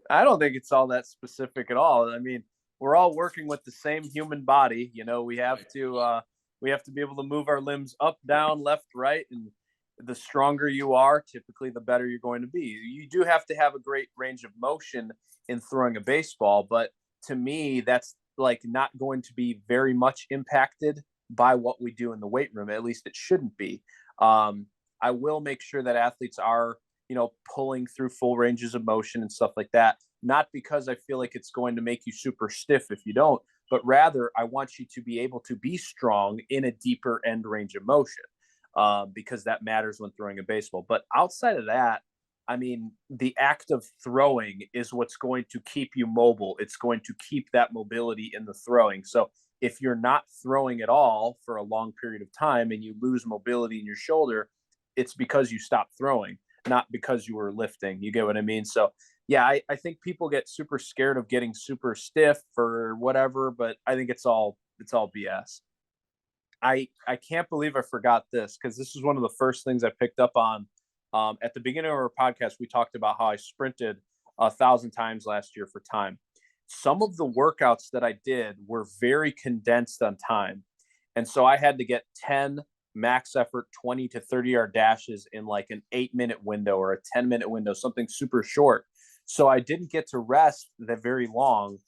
I don't think it's all that specific at all. I mean, we're all working with the same human body. We have to be able to move our limbs up, down, left, right, and the stronger you are, typically the better you're going to be. You do have to have a great range of motion in throwing a baseball, but to me, that's like not going to be very much impacted by what we do in the weight room. At least it shouldn't be. I will make sure that athletes are, pulling through full ranges of motion and stuff like that. Not because I feel like it's going to make you super stiff if you don't, but rather I want you to be able to be strong in a deeper end range of motion, because that matters when throwing a baseball. But outside of that, I mean, the act of throwing is what's going to keep you mobile. It's going to keep that mobility in the throwing. So if you're not throwing at all for a long period of time and you lose mobility in your shoulder, it's because you stopped throwing, not because you were lifting. You get what I mean? So yeah, I think people get super scared of getting super stiff or whatever, but I think it's all BS. I can't believe I forgot this because this is one of the first things I picked up on. At the beginning of our podcast, we talked about how I sprinted 1,000 times last year for time. Some of the workouts that I did were very condensed on time. And so I had to get 10 max effort 20 to 30-yard dashes in like an 8-minute window or a 10-minute window, something super short. So I didn't get to rest that very long.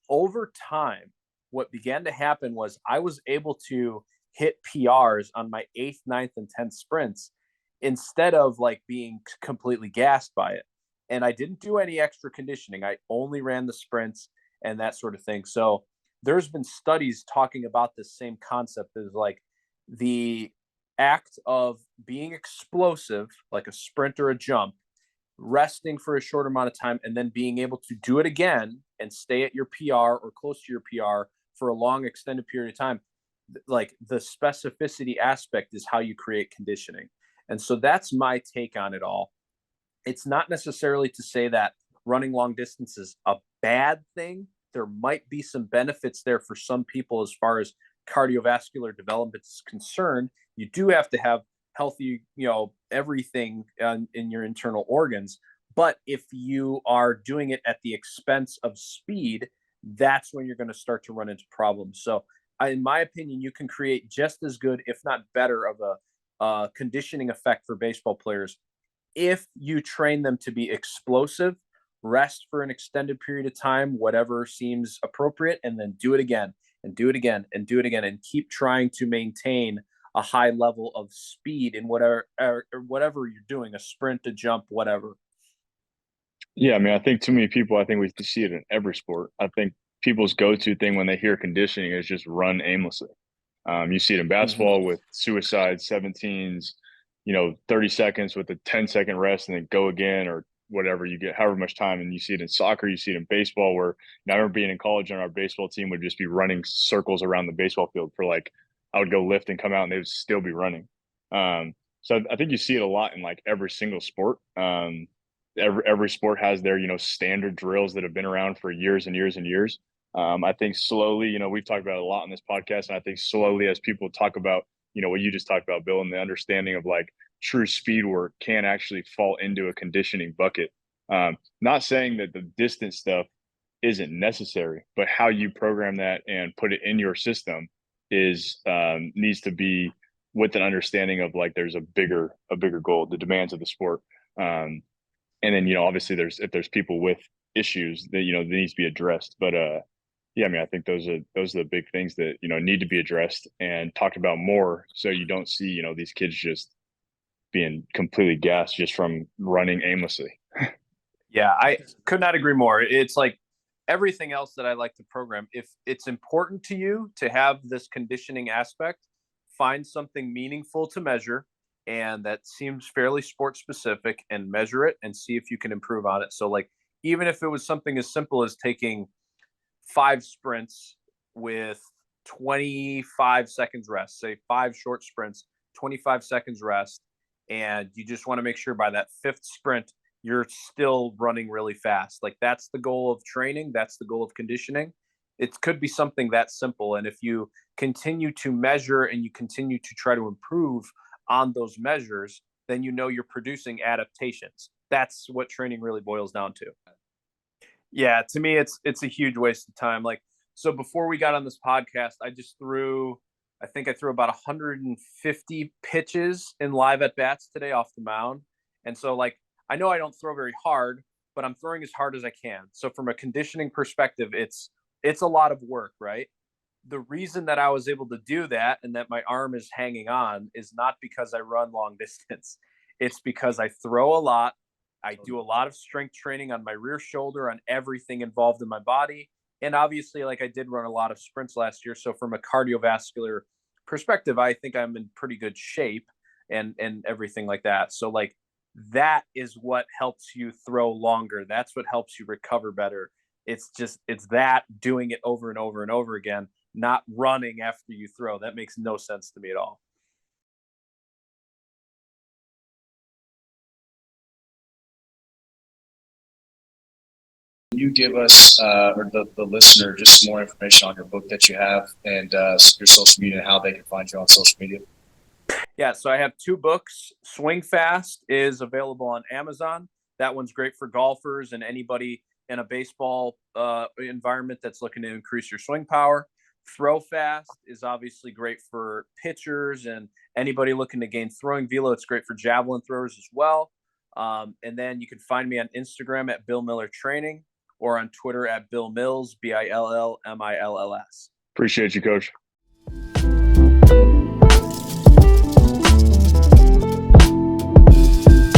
Over time, what began to happen was I was able to hit PRs on my 8th, 9th, and 10th sprints instead of like being completely gassed by it. And I didn't do any extra conditioning. I only ran the sprints and that sort of thing. So there's been studies talking about this same concept as like the act of being explosive, like a sprint or a jump, resting for a short amount of time, and then being able to do it again and stay at your PR or close to your PR for a long extended period of time. Like the specificity aspect is how you create conditioning. And so that's my take on it all. It's not necessarily to say that running long distance is a bad thing. There might be some benefits there for some people as far as cardiovascular development is concerned. You do have to have healthy, everything in your internal organs. But if you are doing it at the expense of speed, that's when you're going to start to run into problems. So in my opinion, you can create just as good, if not better, of a conditioning effect for baseball players if you train them to be explosive, rest for an extended period of time, whatever seems appropriate, and then do it again and do it again and do it again and keep trying to maintain a high level of speed in whatever you're doing, a sprint, a jump, whatever. Yeah, I mean, I think too many people, I think we see it in every sport. I think people's go-to thing when they hear conditioning is just run aimlessly. You see it in basketball with suicide 17s, 30 seconds with a 10-second rest and then go again or whatever you get, however much time. And you see it in soccer, you see it in baseball where I remember being in college and our baseball team would just be running circles around the baseball field for like, I would go lift and come out and they would still be running. So I think you see it a lot in like every single sport. Every sport has their, standard drills that have been around for years and years and years. I think slowly, we've talked about it a lot on this podcast, and I think slowly as people talk about, what you just talked about, Bill, and the understanding of like true speed work can actually fall into a conditioning bucket. Not saying that the distance stuff isn't necessary, but how you program that and put it in your system is needs to be with an understanding of like there's a bigger goal, the demands of the sport. And then, obviously if there's people with issues that, that needs to be addressed. But yeah, I mean, I think those are the big things that, need to be addressed and talked about more. So you don't see, these kids just being completely gassed just from running aimlessly. Yeah, I could not agree more. It's like everything else that I like to program. If it's important to you to have this conditioning aspect, find something meaningful to measure and that seems fairly sport specific and measure it and see if you can improve on it. So like even if it was something as simple as taking 5 sprints with 25 seconds rest, say 5 short sprints, 25 seconds rest, and you just want to make sure by that 5th sprint you're still running really fast. Like, that's the goal of training, that's the goal of conditioning. It could be something that simple, and if you continue to measure and you continue to try to improve on those measures, then you know you're producing adaptations. That's what training really boils down to. Yeah, to me, it's a huge waste of time. Like, so before we got on this podcast, I think I threw about 150 pitches in live at bats today off the mound. And so, like, I know I don't throw very hard, but I'm throwing as hard as I can. So from a conditioning perspective, it's a lot of work, right? The reason that I was able to do that and that my arm is hanging on is not because I run long distance. It's because I throw a lot. I do a lot of strength training on my rear shoulder, on everything involved in my body. And obviously, like, I did run a lot of sprints last year. So from a cardiovascular perspective, I think I'm in pretty good shape and everything like that. So, like, that is what helps you throw longer. That's what helps you recover better. It's that doing it over and over and over again, not running after you throw. That makes no sense to me at all. Can you give us or the listener just some more information on your book that you have and your social media and how they can find you on social media? Yeah, so I have 2 books. Swing Fast is available on Amazon. That one's great for golfers and anybody in a baseball environment that's looking to increase your swing power. Throw Fast is obviously great for pitchers and anybody looking to gain throwing velo. It's great for javelin throwers as well. And then you can find me on Instagram at Bill Miller Training or on Twitter at Bill Mills, BILLMILLS. Appreciate you, Coach.